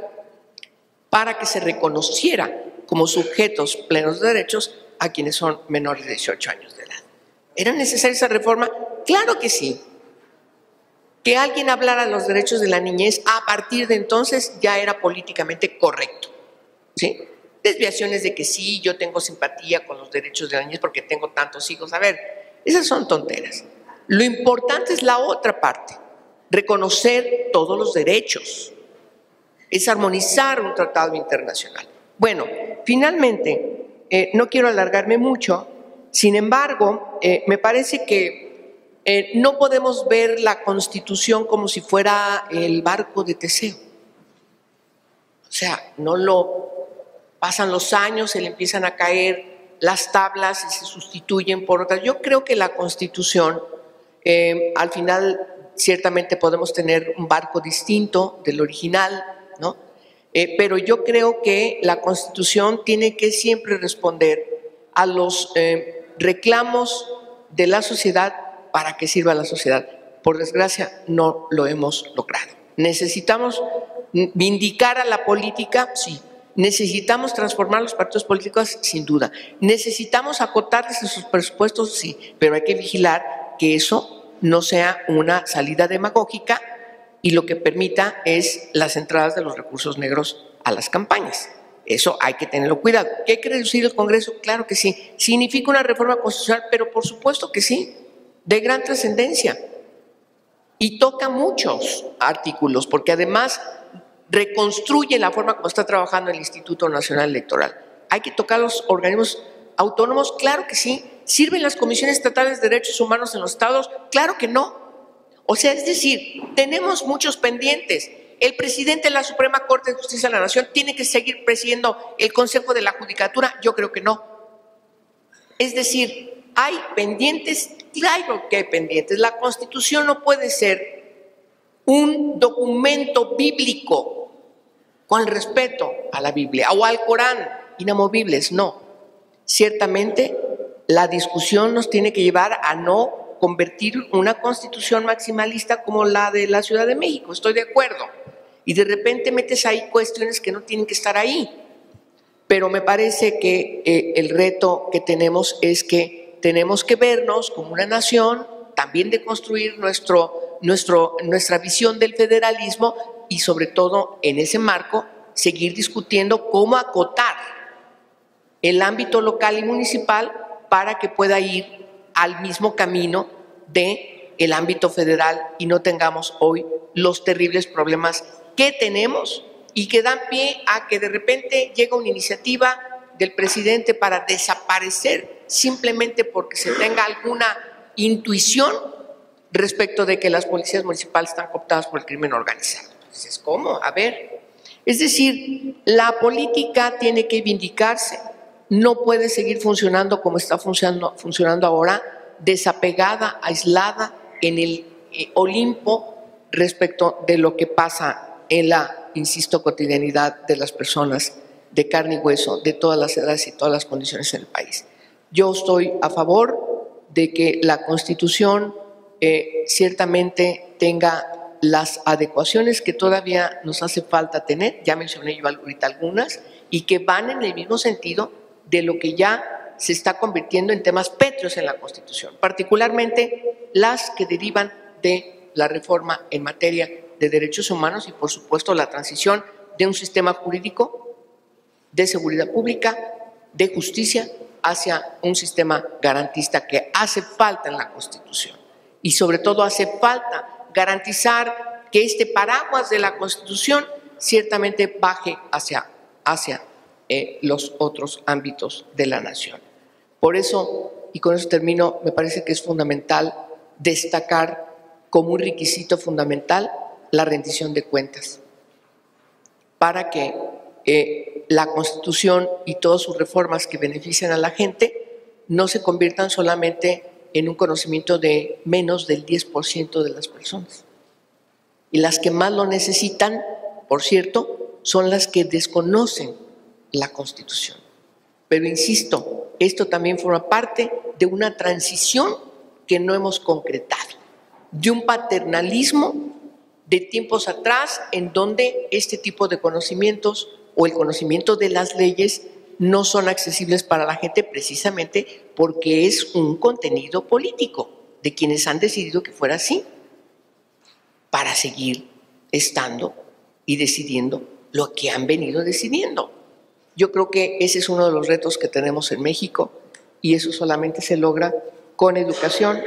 para que se reconociera como sujetos plenos de derechos a quienes son menores de 18 años de edad. ¿Era necesaria esa reforma? Claro que sí. Que alguien hablara de los derechos de la niñez a partir de entonces ya era políticamente correcto, ¿sí? Desviaciones de que sí, yo tengo simpatía con los derechos de la niñez porque tengo tantos hijos. A ver, esas son tonteras. Lo importante es la otra parte, reconocer todos los derechos, es armonizar un tratado internacional. Bueno, finalmente, no quiero alargarme mucho, sin embargo, me parece que no podemos ver la Constitución como si fuera el barco de Teseo. O sea, pasan los años, se le empiezan a caer las tablas y se sustituyen por otras. Yo creo que la Constitución, al final, ciertamente podemos tener un barco distinto del original, ¿no? Pero yo creo que la Constitución tiene que siempre responder a los reclamos de la sociedad para que sirva a la sociedad. Por desgracia, no lo hemos logrado. Necesitamos vindicar a la política, sí. Necesitamos transformar los partidos políticos, sin duda. Necesitamos acotarles en sus presupuestos, sí, pero hay que vigilar que eso no sea una salida demagógica y lo que permita es las entradas de los recursos negros a las campañas. Eso hay que tenerlo cuidado. ¿Que hay que reducir el Congreso? Claro que sí. ¿Significa una reforma constitucional? Pero por supuesto que sí, de gran trascendencia. Y toca muchos artículos, porque además reconstruye la forma como está trabajando el Instituto Nacional Electoral. ¿Hay que tocar los organismos autónomos? Claro que sí. ¿Sirven las comisiones estatales de derechos humanos en los estados? Claro que no. O sea, es decir, tenemos muchos pendientes. El presidente de la Suprema Corte de Justicia de la Nación tiene que seguir presidiendo el Consejo de la Judicatura. Yo creo que no. Es decir, hay pendientes, claro que hay pendientes. La Constitución no puede ser un documento bíblico con respeto a la Biblia o al Corán, inamovibles, no. Ciertamente, la discusión nos tiene que llevar a no convertir una constitución maximalista como la de la Ciudad de México, estoy de acuerdo. Y de repente metes ahí cuestiones que no tienen que estar ahí. Pero me parece que el reto que tenemos es que tenemos que vernos como una nación, también de construir nuestra visión del federalismo y sobre todo en ese marco seguir discutiendo cómo acotar el ámbito local y municipal para que pueda ir al mismo camino del ámbito federal y no tengamos hoy los terribles problemas que tenemos y que dan pie a que de repente llega una iniciativa del presidente para desaparecer simplemente porque se tenga alguna intuición respecto de que las policías municipales están cooptadas por el crimen organizado. Entonces, ¿cómo? A ver. Es decir, la política tiene que vindicarse, no puede seguir funcionando como está funcionando ahora, desapegada, aislada en el Olimpo respecto de lo que pasa en la, insisto, cotidianidad de las personas de carne y hueso, de todas las edades y todas las condiciones en el país. Yo estoy a favor de que la Constitución ciertamente tenga las adecuaciones que todavía nos hace falta tener, ya mencioné yo ahorita algunas, y que van en el mismo sentido de lo que ya se está convirtiendo en temas pétreos en la Constitución, particularmente las que derivan de la reforma en materia de derechos humanos y, por supuesto, la transición de un sistema jurídico de seguridad pública, de justicia, hacia un sistema garantista que hace falta en la Constitución. Y sobre todo hace falta garantizar que este paraguas de la Constitución ciertamente baje hacia los otros ámbitos de la nación. Por eso, y con eso termino, me parece que es fundamental destacar como un requisito fundamental la rendición de cuentas, para que la Constitución y todas sus reformas que benefician a la gente no se conviertan solamente en un conocimiento de menos del 10% de las personas. Y las que más lo necesitan, por cierto, son las que desconocen la Constitución. Pero insisto, esto también forma parte de una transición que no hemos concretado, de un paternalismo de tiempos atrás en donde este tipo de conocimientos o el conocimiento de las leyes no son accesibles para la gente precisamente porque es un contenido político de quienes han decidido que fuera así, para seguir estando y decidiendo lo que han venido decidiendo. Yo creo que ese es uno de los retos que tenemos en México y eso solamente se logra con educación,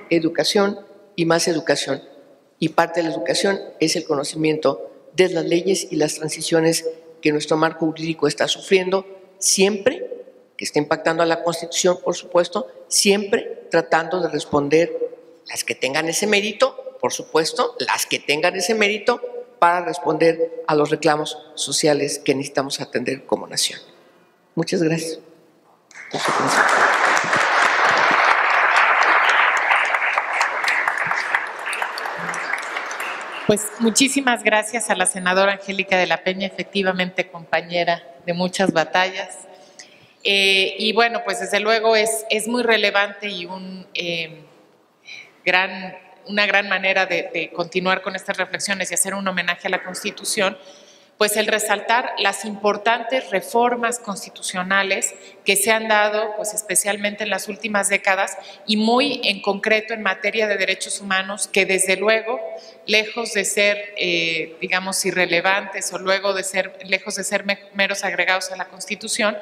educación y más educación. Y parte de la educación es el conocimiento de las leyes y las transiciones que nuestro marco jurídico está sufriendo, siempre que está impactando a la Constitución, por supuesto, siempre tratando de responder las que tengan ese mérito, por supuesto, las que tengan ese mérito para responder a los reclamos sociales que necesitamos atender como nación. Muchas gracias. Pues muchísimas gracias a la senadora Angélica de la Peña, efectivamente compañera de muchas batallas. Y bueno, pues desde luego es muy relevante y una gran manera de continuar con estas reflexiones y hacer un homenaje a la Constitución, pues el resaltar las importantes reformas constitucionales que se han dado, pues especialmente en las últimas décadas y muy en concreto en materia de derechos humanos, que desde luego, lejos de ser, digamos, irrelevantes o lejos de ser meros agregados a la Constitución,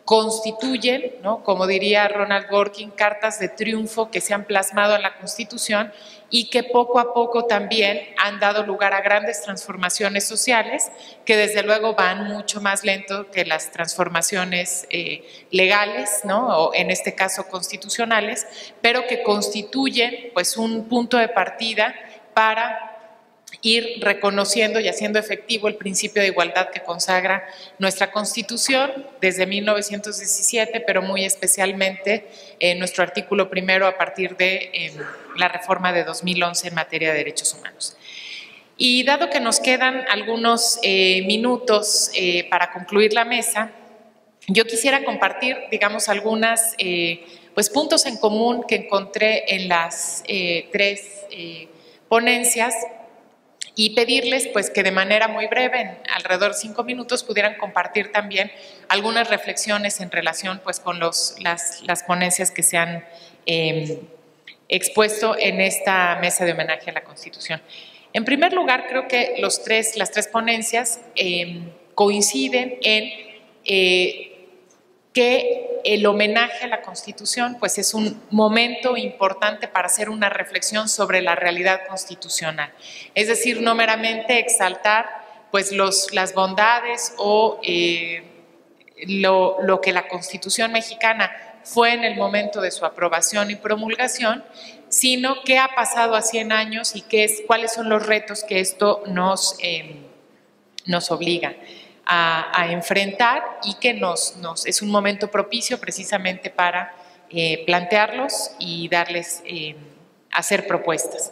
constituyen, ¿no?, como diría Ronald Dworkin, cartas de triunfo que se han plasmado en la Constitución y que poco a poco también han dado lugar a grandes transformaciones sociales que desde luego van mucho más lento que las transformaciones legales, ¿no?, o en este caso constitucionales, pero que constituyen pues un punto de partida para ir reconociendo y haciendo efectivo el principio de igualdad que consagra nuestra Constitución desde 1917, pero muy especialmente nuestro artículo primero a partir de la reforma de 2011 en materia de derechos humanos. Y dado que nos quedan algunos minutos para concluir la mesa, yo quisiera compartir, digamos, algunos pues puntos en común que encontré en las tres ponencias, y pedirles pues que de manera muy breve, en alrededor de 5 minutos, pudieran compartir también algunas reflexiones en relación pues con las ponencias que se han expuesto en esta mesa de homenaje a la Constitución. En primer lugar, creo que las tres ponencias coinciden en que el homenaje a la Constitución pues es un momento importante para hacer una reflexión sobre la realidad constitucional. Es decir, no meramente exaltar pues las bondades o lo que la Constitución mexicana fue en el momento de su aprobación y promulgación, sino qué ha pasado a 100 años y cuáles son los retos que esto nos obliga a enfrentar y que es un momento propicio precisamente para plantearlos y darles, hacer propuestas.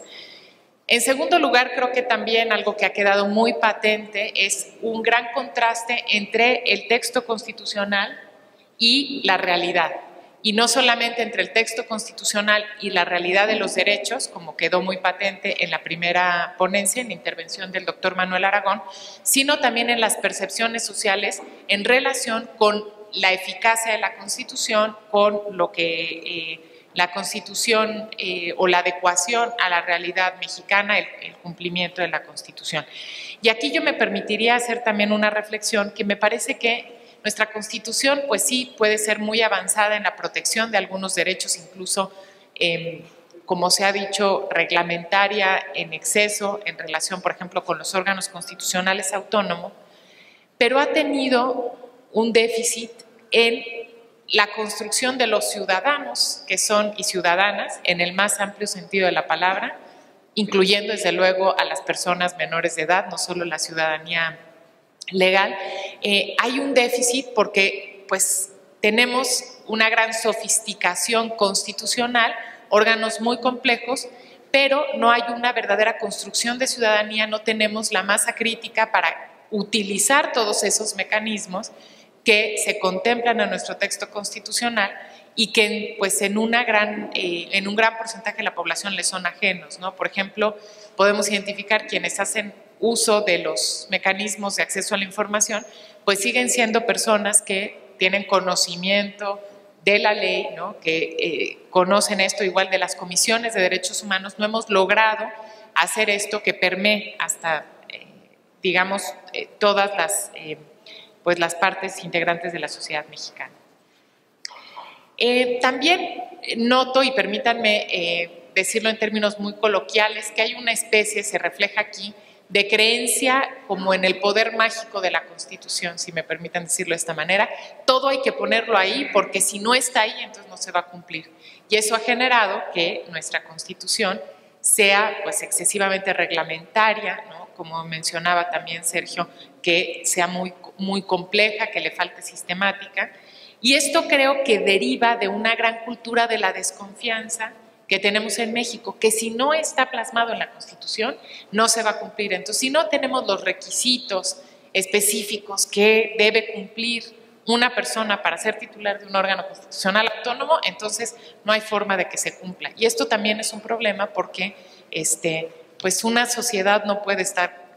En segundo lugar, creo que también algo que ha quedado muy patente es un gran contraste entre el texto constitucional y la realidad. Y no solamente entre el texto constitucional y la realidad de los derechos, como quedó muy patente en la primera ponencia, en la intervención del doctor Manuel Aragón, sino también en las percepciones sociales en relación con la eficacia de la Constitución, con lo que la Constitución o la adecuación a la realidad mexicana, el cumplimiento de la Constitución. Y aquí yo me permitiría hacer también una reflexión que me parece que nuestra Constitución, pues sí, puede ser muy avanzada en la protección de algunos derechos, incluso, como se ha dicho, reglamentaria en exceso en relación, por ejemplo, con los órganos constitucionales autónomos, pero ha tenido un déficit en la construcción de los ciudadanos que son y ciudadanas en el más amplio sentido de la palabra, incluyendo desde luego a las personas menores de edad, no solo la ciudadanía legal. Hay un déficit porque pues tenemos una gran sofisticación constitucional, órganos muy complejos, pero no hay una verdadera construcción de ciudadanía, no tenemos la masa crítica para utilizar todos esos mecanismos que se contemplan en nuestro texto constitucional y que pues en un gran porcentaje de la población les son ajenos, ¿no? Por ejemplo, podemos identificar quienes hacen uso de los mecanismos de acceso a la información, pues siguen siendo personas que tienen conocimiento de la ley, ¿no?, que conocen esto, igual de las comisiones de derechos humanos. No hemos logrado hacer esto que permee hasta, digamos, todas las partes integrantes de la sociedad mexicana. También noto, y permítanme decirlo en términos muy coloquiales, que hay una especie, se refleja aquí, de creencia como en el poder mágico de la Constitución, si me permiten decirlo de esta manera. Todo hay que ponerlo ahí porque si no está ahí, entonces no se va a cumplir. Y eso ha generado que nuestra Constitución sea pues excesivamente reglamentaria, ¿no?, como mencionaba también Sergio, que sea muy compleja, que le falte sistemática. Y esto creo que deriva de una gran cultura de la desconfianza que tenemos en México, que si no está plasmado en la Constitución, no se va a cumplir. Entonces, si no tenemos los requisitos específicos que debe cumplir una persona para ser titular de un órgano constitucional autónomo, entonces no hay forma de que se cumpla. Y esto también es un problema porque pues una sociedad no puede estar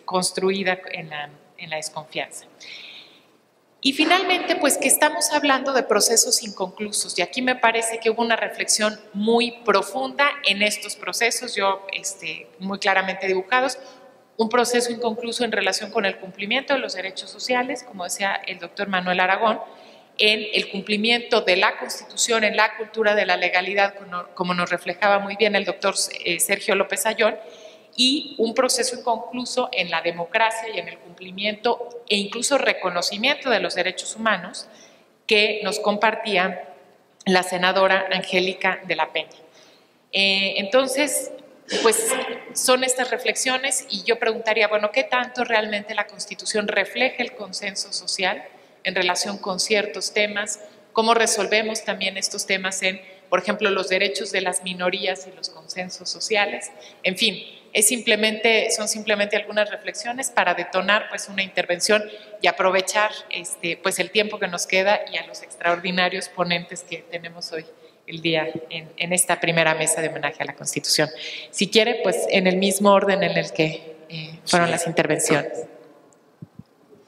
construida en la desconfianza. Y finalmente, pues que estamos hablando de procesos inconclusos, y aquí me parece que hubo una reflexión muy profunda en estos procesos, yo muy claramente dibujados, un proceso inconcluso en relación con el cumplimiento de los derechos sociales, como decía el doctor Manuel Aragón, en el cumplimiento de la Constitución, en la cultura de la legalidad, como nos reflejaba muy bien el doctor Sergio López Ayllón, y un proceso inconcluso en la democracia y en el cumplimiento e incluso reconocimiento de los derechos humanos que nos compartía la senadora Angélica de la Peña. Entonces, pues son estas reflexiones y yo preguntaría, bueno, ¿qué tanto realmente la Constitución refleja el consenso social en relación con ciertos temas? ¿Cómo resolvemos también estos temas en, por ejemplo, los derechos de las minorías y los consensos sociales? En fin, son simplemente algunas reflexiones para detonar pues una intervención y aprovechar pues el tiempo que nos queda y a los extraordinarios ponentes que tenemos hoy el día en esta primera mesa de homenaje a la Constitución. Si quiere, pues en el mismo orden en el que fueron las intervenciones.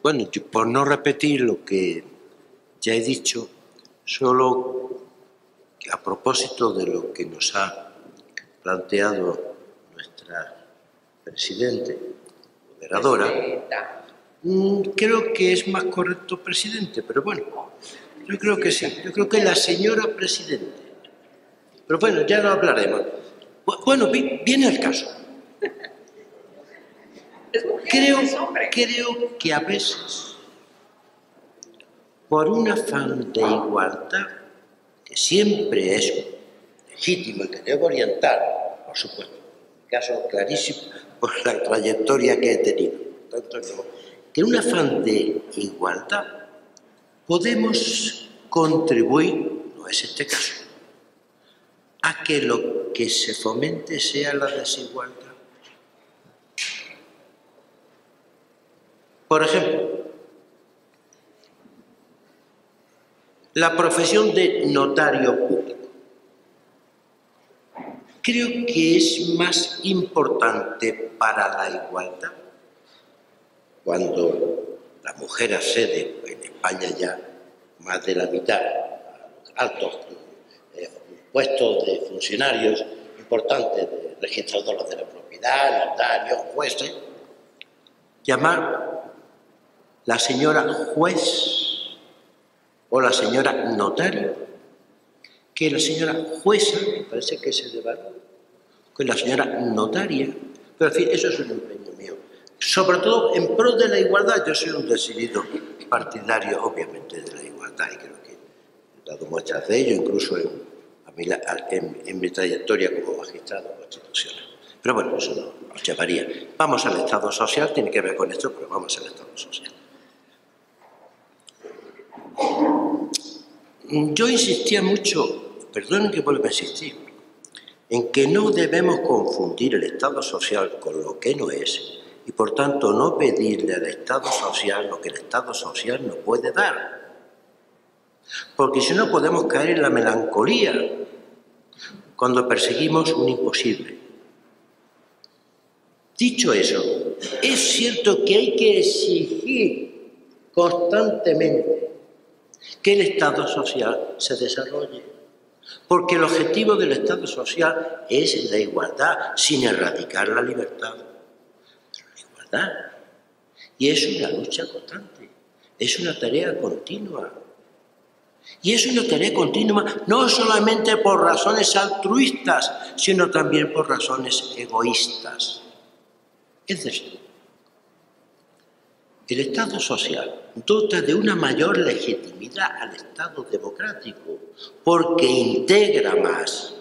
Bueno, por no repetir lo que ya he dicho, solo a propósito de lo que nos ha planteado nuestra presidente, moderadora, creo que es más correcto presidente, pero bueno, yo creo que sí, yo creo que la señora presidente, pero bueno, ya lo hablaremos. Bueno, viene el caso. Creo que a veces, por un afán de igualdad, que siempre es legítimo y que debe orientar, por supuesto, en mi caso clarísimo, por la trayectoria que he tenido, tanto que en un afán de igualdad podemos contribuir, no es este caso, a que lo que se fomente sea la desigualdad. Por ejemplo, la profesión de notario público. Creo que es más importante para la igualdad cuando la mujer accede, en España ya más de la mitad, a altos puestos de funcionarios importantes, de registradores de la propiedad, notarios, jueces, llamar la señora juez o la señora notario, que la señora jueza, me parece que es el debate, que la señora notaria, pero en fin, eso es un empeño mío. Sobre todo en pro de la igualdad, yo soy un decidido partidario, obviamente, de la igualdad, y creo que he dado muestras de ello, incluso en mi trayectoria como magistrado constitucional. Pero bueno, eso no nos llevaría. Vamos al Estado social, tiene que ver con esto, pero vamos al Estado social. Yo insistía mucho, perdonen que vuelva a insistir, en que no debemos confundir el Estado social con lo que no es y, por tanto, no pedirle al Estado social lo que el Estado social no puede dar. Porque si no podemos caer en la melancolía cuando perseguimos un imposible. Dicho eso, es cierto que hay que exigir constantemente que el Estado social se desarrolle, porque el objetivo del Estado social es la igualdad, sin erradicar la libertad. Pero la igualdad, y es una lucha constante, es una tarea continua. Y es una tarea continua no solamente por razones altruistas, sino también por razones egoístas. Es decir, el Estado social dota de una mayor legitimidad al Estado democrático porque integra más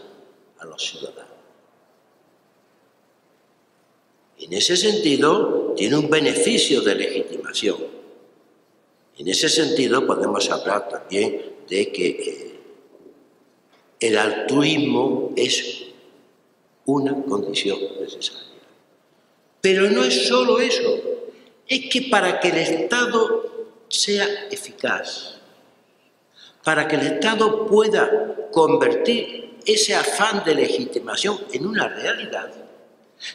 a los ciudadanos. En ese sentido, tiene un beneficio de legitimación. En ese sentido podemos hablar también de que el altruismo es una condición necesaria. Pero no es solo eso, es que para que el Estado sea eficaz, para que el Estado pueda convertir ese afán de legitimación en una realidad,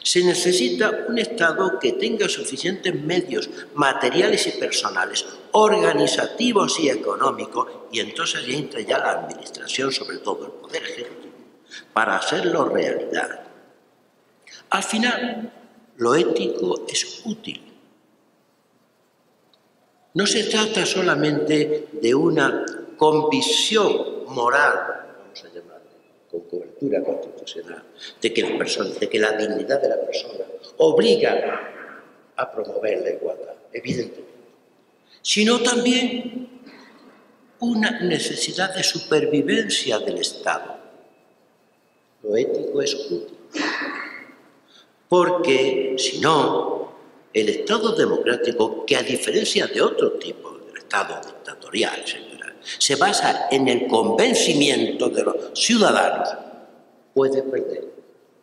se necesita un Estado que tenga suficientes medios materiales y personales, organizativos y económicos, y entonces entra ya la administración, sobre todo el poder ejecutivo, para hacerlo realidad. Al final, lo ético es útil. No se trata solamente de una convicción moral, vamos a llamarlo, con cobertura constitucional, de que la dignidad de la persona obliga a promover la igualdad, evidentemente, sino también una necesidad de supervivencia del Estado. Lo ético es útil, porque si no, el Estado democrático, que a diferencia de otro tipo de Estado dictatorial, etc., se basa en el convencimiento de los ciudadanos, puede perder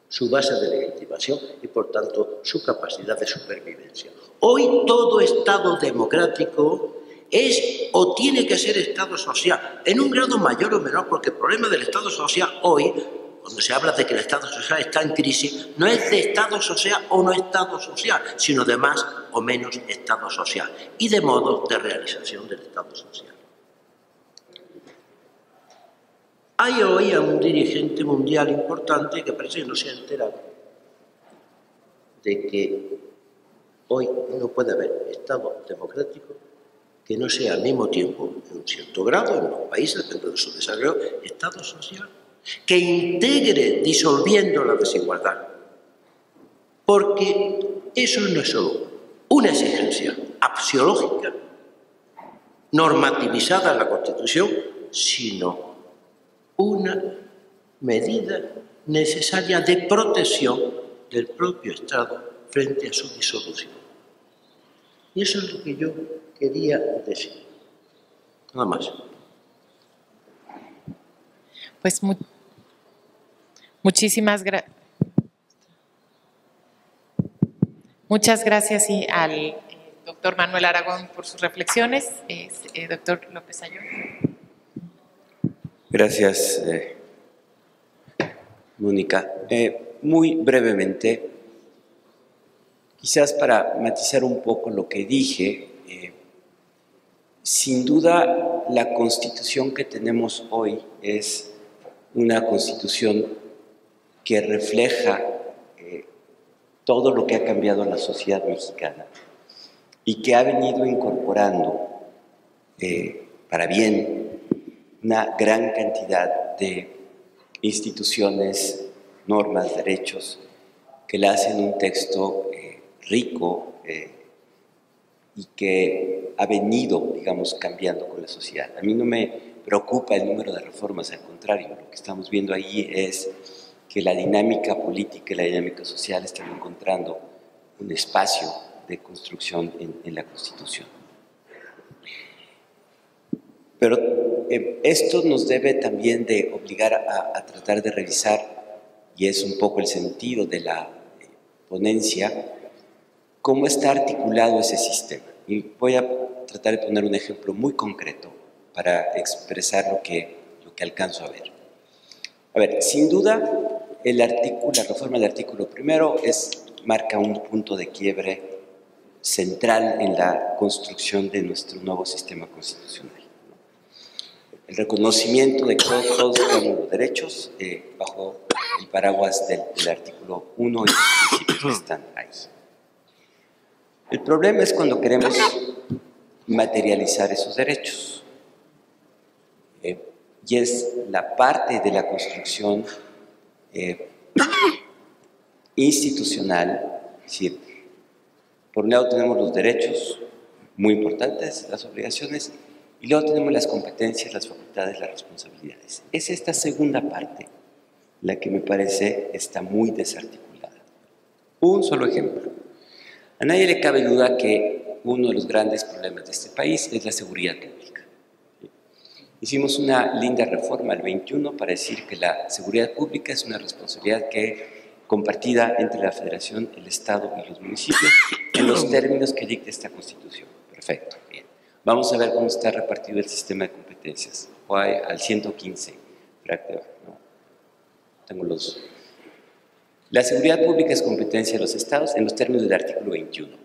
su base de legitimación y, por tanto, su capacidad de supervivencia. Hoy todo Estado democrático es o tiene que ser Estado social, en un grado mayor o menor, porque el problema del Estado social hoy, cuando se habla de que el Estado social está en crisis, no es de Estado social o no Estado social, sino de más o menos Estado social y de modos de realización del Estado social. Hay hoy a un dirigente mundial importante que parece que no se ha enterado de que hoy no puede haber Estado democrático que no sea al mismo tiempo, en un cierto grado, en los países, dentro de su desarrollo, Estado social, que integre disolviendo la desigualdad. Porque eso no es solo una exigencia axiológica, normativizada en la Constitución, sino una medida necesaria de protección del propio Estado frente a su disolución. Y eso es lo que yo quería decir. Nada más. Pues muchísimas gracias. Muchas gracias al doctor Manuel Aragón por sus reflexiones. Doctor López Ayllón. Gracias, Mónica. Muy brevemente, quizás para matizar un poco lo que dije, sin duda la Constitución que tenemos hoy es una Constitución que refleja todo lo que ha cambiado en la sociedad mexicana y que ha venido incorporando, para bien, una gran cantidad de instituciones, normas, derechos, que la hacen un texto rico y que ha venido, digamos, cambiando con la sociedad. A mí no me preocupa el número de reformas, al contrario, lo que estamos viendo ahí es que la dinámica política y la dinámica social están encontrando un espacio de construcción en la Constitución. Pero esto nos debe también de obligar a tratar de revisar, y es un poco el sentido de la ponencia, cómo está articulado ese sistema. Y voy a tratar de poner un ejemplo muy concreto para expresar lo que alcanzo a ver. A ver, sin duda, la reforma del artículo primero marca un punto de quiebre central en la construcción de nuestro nuevo sistema constitucional. El reconocimiento de que todos tenemos los derechos bajo el paraguas del artículo 1 y los principios que están ahí. El problema es cuando queremos materializar esos derechos. Y es la parte de la construcción institucional, es decir, por un lado tenemos los derechos muy importantes, las obligaciones, y luego tenemos las competencias, las facultades, las responsabilidades. Es esta segunda parte la que me parece está muy desarticulada. Un solo ejemplo. A nadie le cabe duda que uno de los grandes problemas de este país es la seguridad pública. Hicimos una linda reforma al 21 para decir que la seguridad pública es una responsabilidad compartida entre la Federación, el Estado y los municipios en los términos que dicta esta Constitución. Perfecto, bien. Vamos a ver cómo está repartido el sistema de competencias. Voy al 115. No, tengo los... La seguridad pública es competencia de los estados en los términos del artículo 21.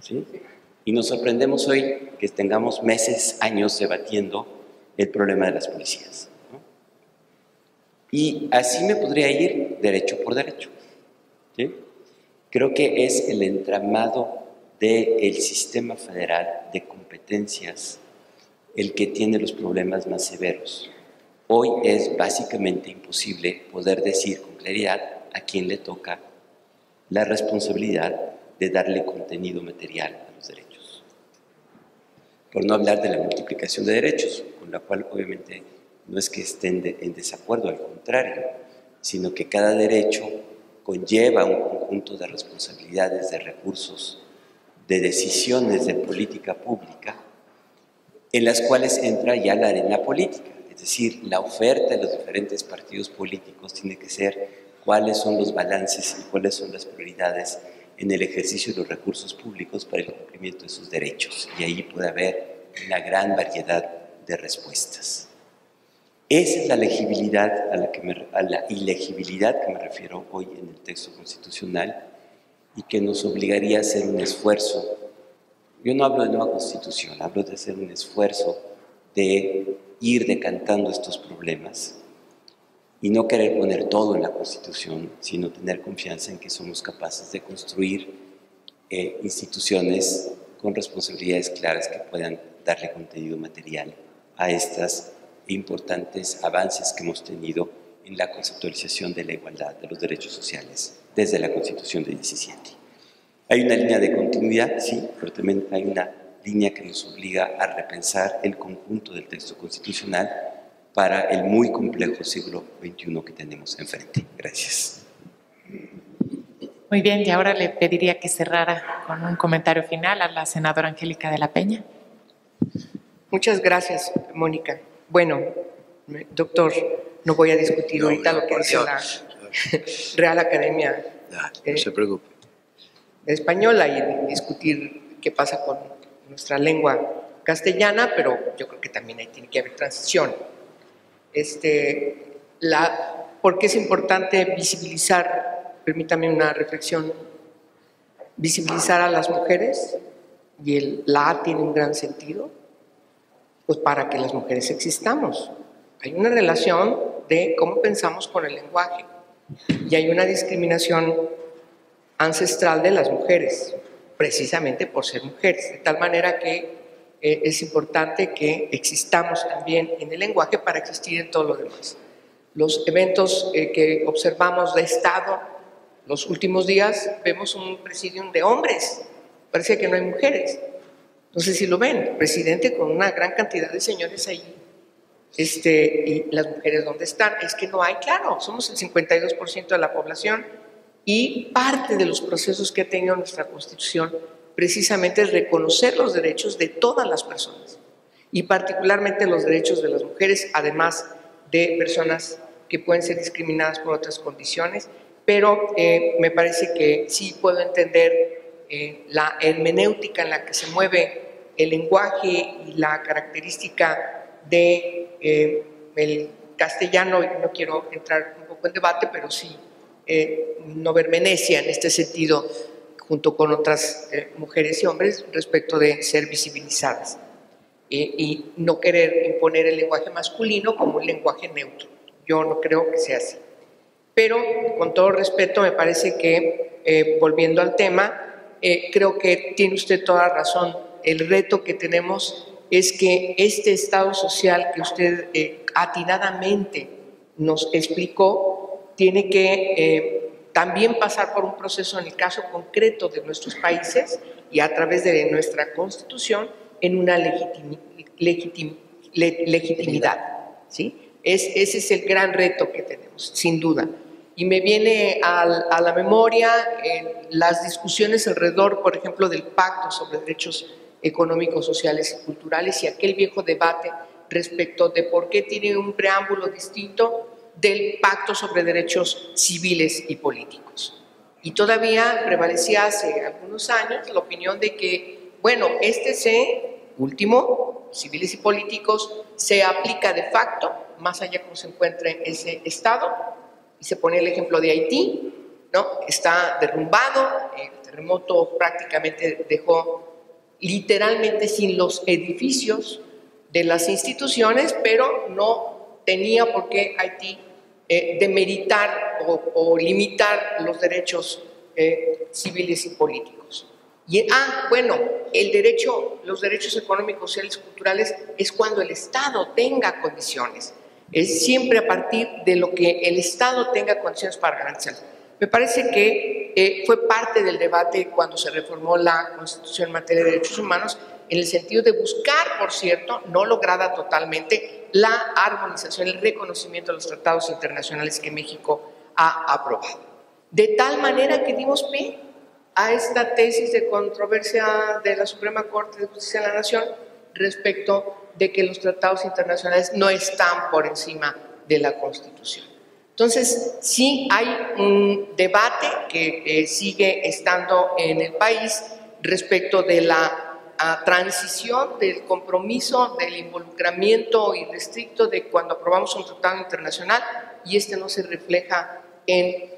¿Sí? Y nos sorprendemos hoy que tengamos meses, años debatiendo el problema de las policías, ¿no? Y así me podría ir derecho por derecho, ¿sí? Creo que es el entramado del sistema federal de competencias el que tiene los problemas más severos. Hoy es básicamente imposible poder decir con claridad a quién le toca la responsabilidad de darle contenido material a los derechos. Por no hablar de la multiplicación de derechos, con la cual obviamente no es que estén en desacuerdo, al contrario, sino que cada derecho conlleva un conjunto de responsabilidades, de recursos, de decisiones de política pública, en las cuales entra ya la arena política. Es decir, la oferta de los diferentes partidos políticos tiene que ser cuáles son los balances y cuáles son las prioridades en el ejercicio de los recursos públicos para el cumplimiento de sus derechos. Y ahí puede haber una gran variedad de respuestas. Esa es la legibilidad a la ilegibilidad que me refiero hoy en el texto constitucional y que nos obligaría a hacer un esfuerzo. Yo no hablo de nueva constitución, hablo de hacer un esfuerzo de ir decantando estos problemas y no querer poner todo en la Constitución, sino tener confianza en que somos capaces de construir instituciones con responsabilidades claras que puedan darle contenido material a estos importantes avances que hemos tenido en la conceptualización de la igualdad de los derechos sociales desde la Constitución de 17. Hay una línea de continuidad, sí, pero también hay una línea que nos obliga a repensar el conjunto del texto constitucional para el muy complejo siglo XXI que tenemos enfrente. Gracias. Muy bien, y ahora le pediría que cerrara con un comentario final a la senadora Angélica de la Peña. Muchas gracias, Mónica. Bueno, doctor, no voy a discutir ahorita lo que dice la Real Academia no se preocupe. Española y discutir qué pasa con nuestra lengua castellana, pero yo creo que también ahí tiene que haber transición. ¿Por qué es importante visibilizar, permítame una reflexión, visibilizar a las mujeres? Y la A tiene un gran sentido, pues para que las mujeres existamos. Hay una relación de cómo pensamos con el lenguaje y hay una discriminación ancestral de las mujeres, precisamente por ser mujeres, de tal manera que es importante que existamos también en el lenguaje para existir en todo lo demás. Los eventos que observamos de Estado los últimos días, vemos un presidium de hombres, parece que no hay mujeres. No sé si lo ven, presidente con una gran cantidad de señores ahí, y las mujeres ¿dónde están? Es que no hay, claro, somos el 52% de la población y parte de los procesos que ha tenido nuestra Constitución precisamente es reconocer los derechos de todas las personas y particularmente los derechos de las mujeres, además de personas que pueden ser discriminadas por otras condiciones, pero me parece que sí puedo entender la hermenéutica en la que se mueve el lenguaje y la característica de el castellano, y no quiero entrar un poco en debate, pero sí no ver Venecia en este sentido, junto con otras mujeres y hombres, respecto de ser visibilizadas y no querer imponer el lenguaje masculino como un lenguaje neutro. Yo no creo que sea así. Pero, con todo respeto, me parece que, volviendo al tema, creo que tiene usted toda razón. El reto que tenemos es que este Estado social que usted atinadamente nos explicó tiene que también pasar por un proceso en el caso concreto de nuestros países y a través de nuestra Constitución en una legitimidad, ¿sí? Ese es el gran reto que tenemos, sin duda. Y me viene a la memoria las discusiones alrededor, por ejemplo, del Pacto sobre Derechos Económicos, Sociales y Culturales y aquel viejo debate respecto de por qué tiene un preámbulo distinto del Pacto sobre Derechos Civiles y Políticos. Y todavía prevalecía hace algunos años la opinión de que, bueno, último, civiles y políticos, se aplica de facto, más allá como se encuentre ese Estado, y se pone el ejemplo de Haití, ¿no? Está derrumbado, el terremoto prácticamente dejó literalmente sin los edificios de las instituciones, pero no tenía por qué Haití demeritar o limitar los derechos civiles y políticos. Y, bueno, los derechos económicos, sociales y culturales es cuando el Estado tenga condiciones. Es siempre a partir de lo que el Estado tenga condiciones para garantizar. Me parece que fue parte del debate cuando se reformó la Constitución en materia de derechos humanos, en el sentido de buscar, por cierto, no lograda totalmente, la armonización, el reconocimiento de los tratados internacionales que México ha aprobado. De tal manera que dimos pie a esta tesis de controversia de la Suprema Corte de Justicia de la Nación respecto de que los tratados internacionales no están por encima de la Constitución. Entonces, sí hay un debate que sigue estando en el país respecto de la transición del compromiso, del involucramiento irrestricto de cuando aprobamos un tratado internacional y no se refleja en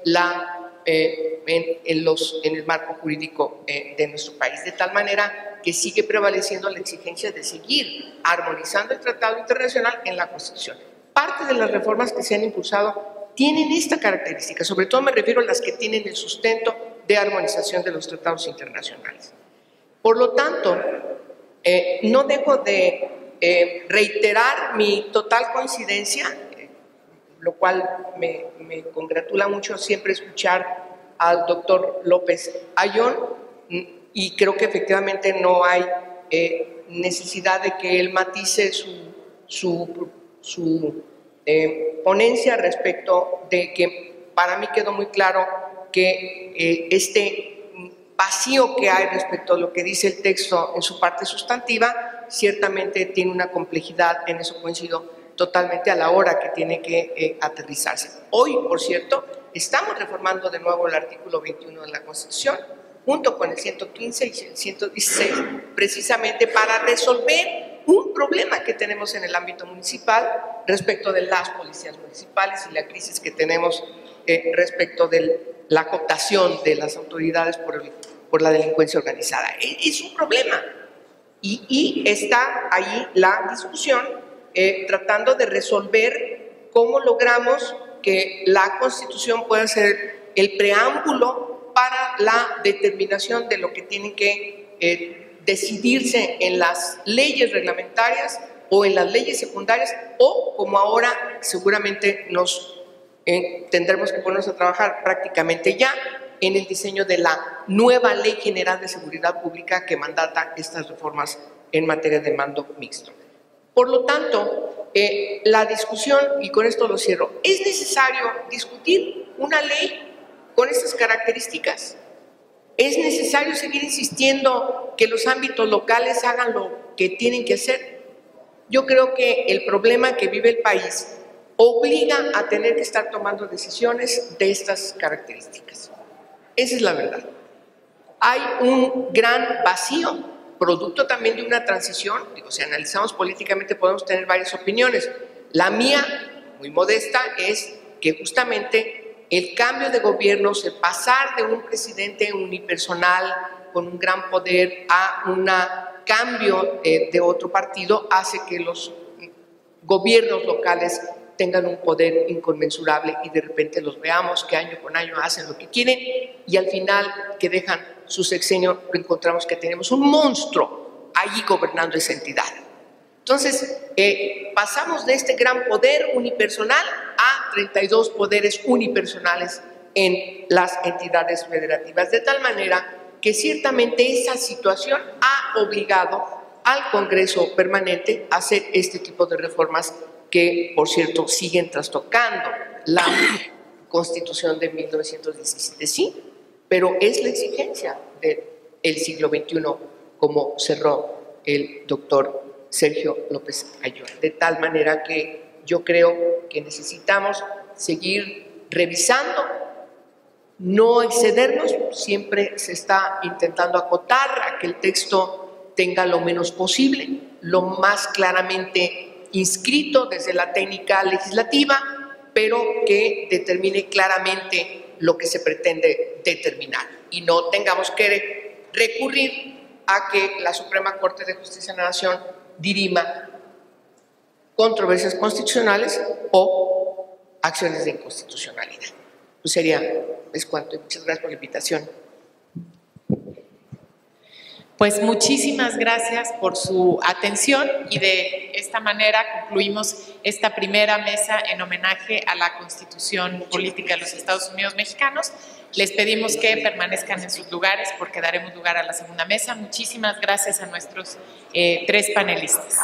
el marco jurídico de nuestro país, de tal manera que sigue prevaleciendo la exigencia de seguir armonizando el tratado internacional en la Constitución. Parte de las reformas que se han impulsado tienen esta característica, sobre todo me refiero a las que tienen el sustento de armonización de los tratados internacionales. Por lo tanto, no dejo de reiterar mi total coincidencia, lo cual me congratula mucho siempre escuchar al doctor López Ayllón, y creo que efectivamente no hay necesidad de que él matice su ponencia respecto de que para mí quedó muy claro que este vacío que hay respecto a lo que dice el texto en su parte sustantiva ciertamente tiene una complejidad, en eso coincido totalmente, a la hora que tiene que aterrizarse. Hoy, por cierto, estamos reformando de nuevo el artículo 21 de la Constitución, junto con el 115 y el 116, precisamente para resolver un problema que tenemos en el ámbito municipal respecto de las policías municipales y la crisis que tenemos respecto de la cooptación de las autoridades por la delincuencia organizada. Es un problema y está ahí la discusión tratando de resolver cómo logramos que la Constitución pueda ser el preámbulo para la determinación de lo que tienen que decidirse en las leyes reglamentarias o en las leyes secundarias, o como ahora seguramente tendremos que ponernos a trabajar prácticamente ya en el diseño de la nueva Ley General de Seguridad Pública que mandata estas reformas en materia de mando mixto. Por lo tanto, la discusión, y con esto lo cierro, ¿es necesario discutir una ley con estas características? ¿Es necesario seguir insistiendo que los ámbitos locales hagan lo que tienen que hacer? Yo creo que el problema que vive el país obliga a tener que estar tomando decisiones de estas características. Esa es la verdad. Hay un gran vacío, producto también de una transición. Digo, si analizamos políticamente podemos tener varias opiniones. La mía, muy modesta, es que justamente el cambio de gobierno, el pasar de un presidente unipersonal con un gran poder a un cambio de otro partido, hace que los gobiernos locales tengan un poder inconmensurable y de repente los veamos que año con año hacen lo que quieren y al final que dejan su sexenio encontramos que tenemos un monstruo allí gobernando esa entidad. Entonces, pasamos de este gran poder unipersonal a 32 poderes unipersonales en las entidades federativas, de tal manera que ciertamente esa situación ha obligado al Congreso permanente a hacer este tipo de reformas que, por cierto, siguen trastocando la Constitución de 1917, sí, pero es la exigencia del siglo XXI, como cerró el doctor Sergio López Ayllón. De tal manera que yo creo que necesitamos seguir revisando, no excedernos, siempre se está intentando acotar a que el texto tenga lo menos posible, lo más claramente inscrito desde la técnica legislativa, pero que determine claramente lo que se pretende determinar y no tengamos que recurrir a que la Suprema Corte de Justicia de la Nación dirima controversias constitucionales o acciones de inconstitucionalidad. Pues es cuanto, y muchas gracias por la invitación. Pues muchísimas gracias por su atención y de esta manera concluimos esta primera mesa en homenaje a la Constitución Política de los Estados Unidos Mexicanos. Les pedimos que permanezcan en sus lugares porque daremos lugar a la segunda mesa. Muchísimas gracias a nuestros 3 panelistas.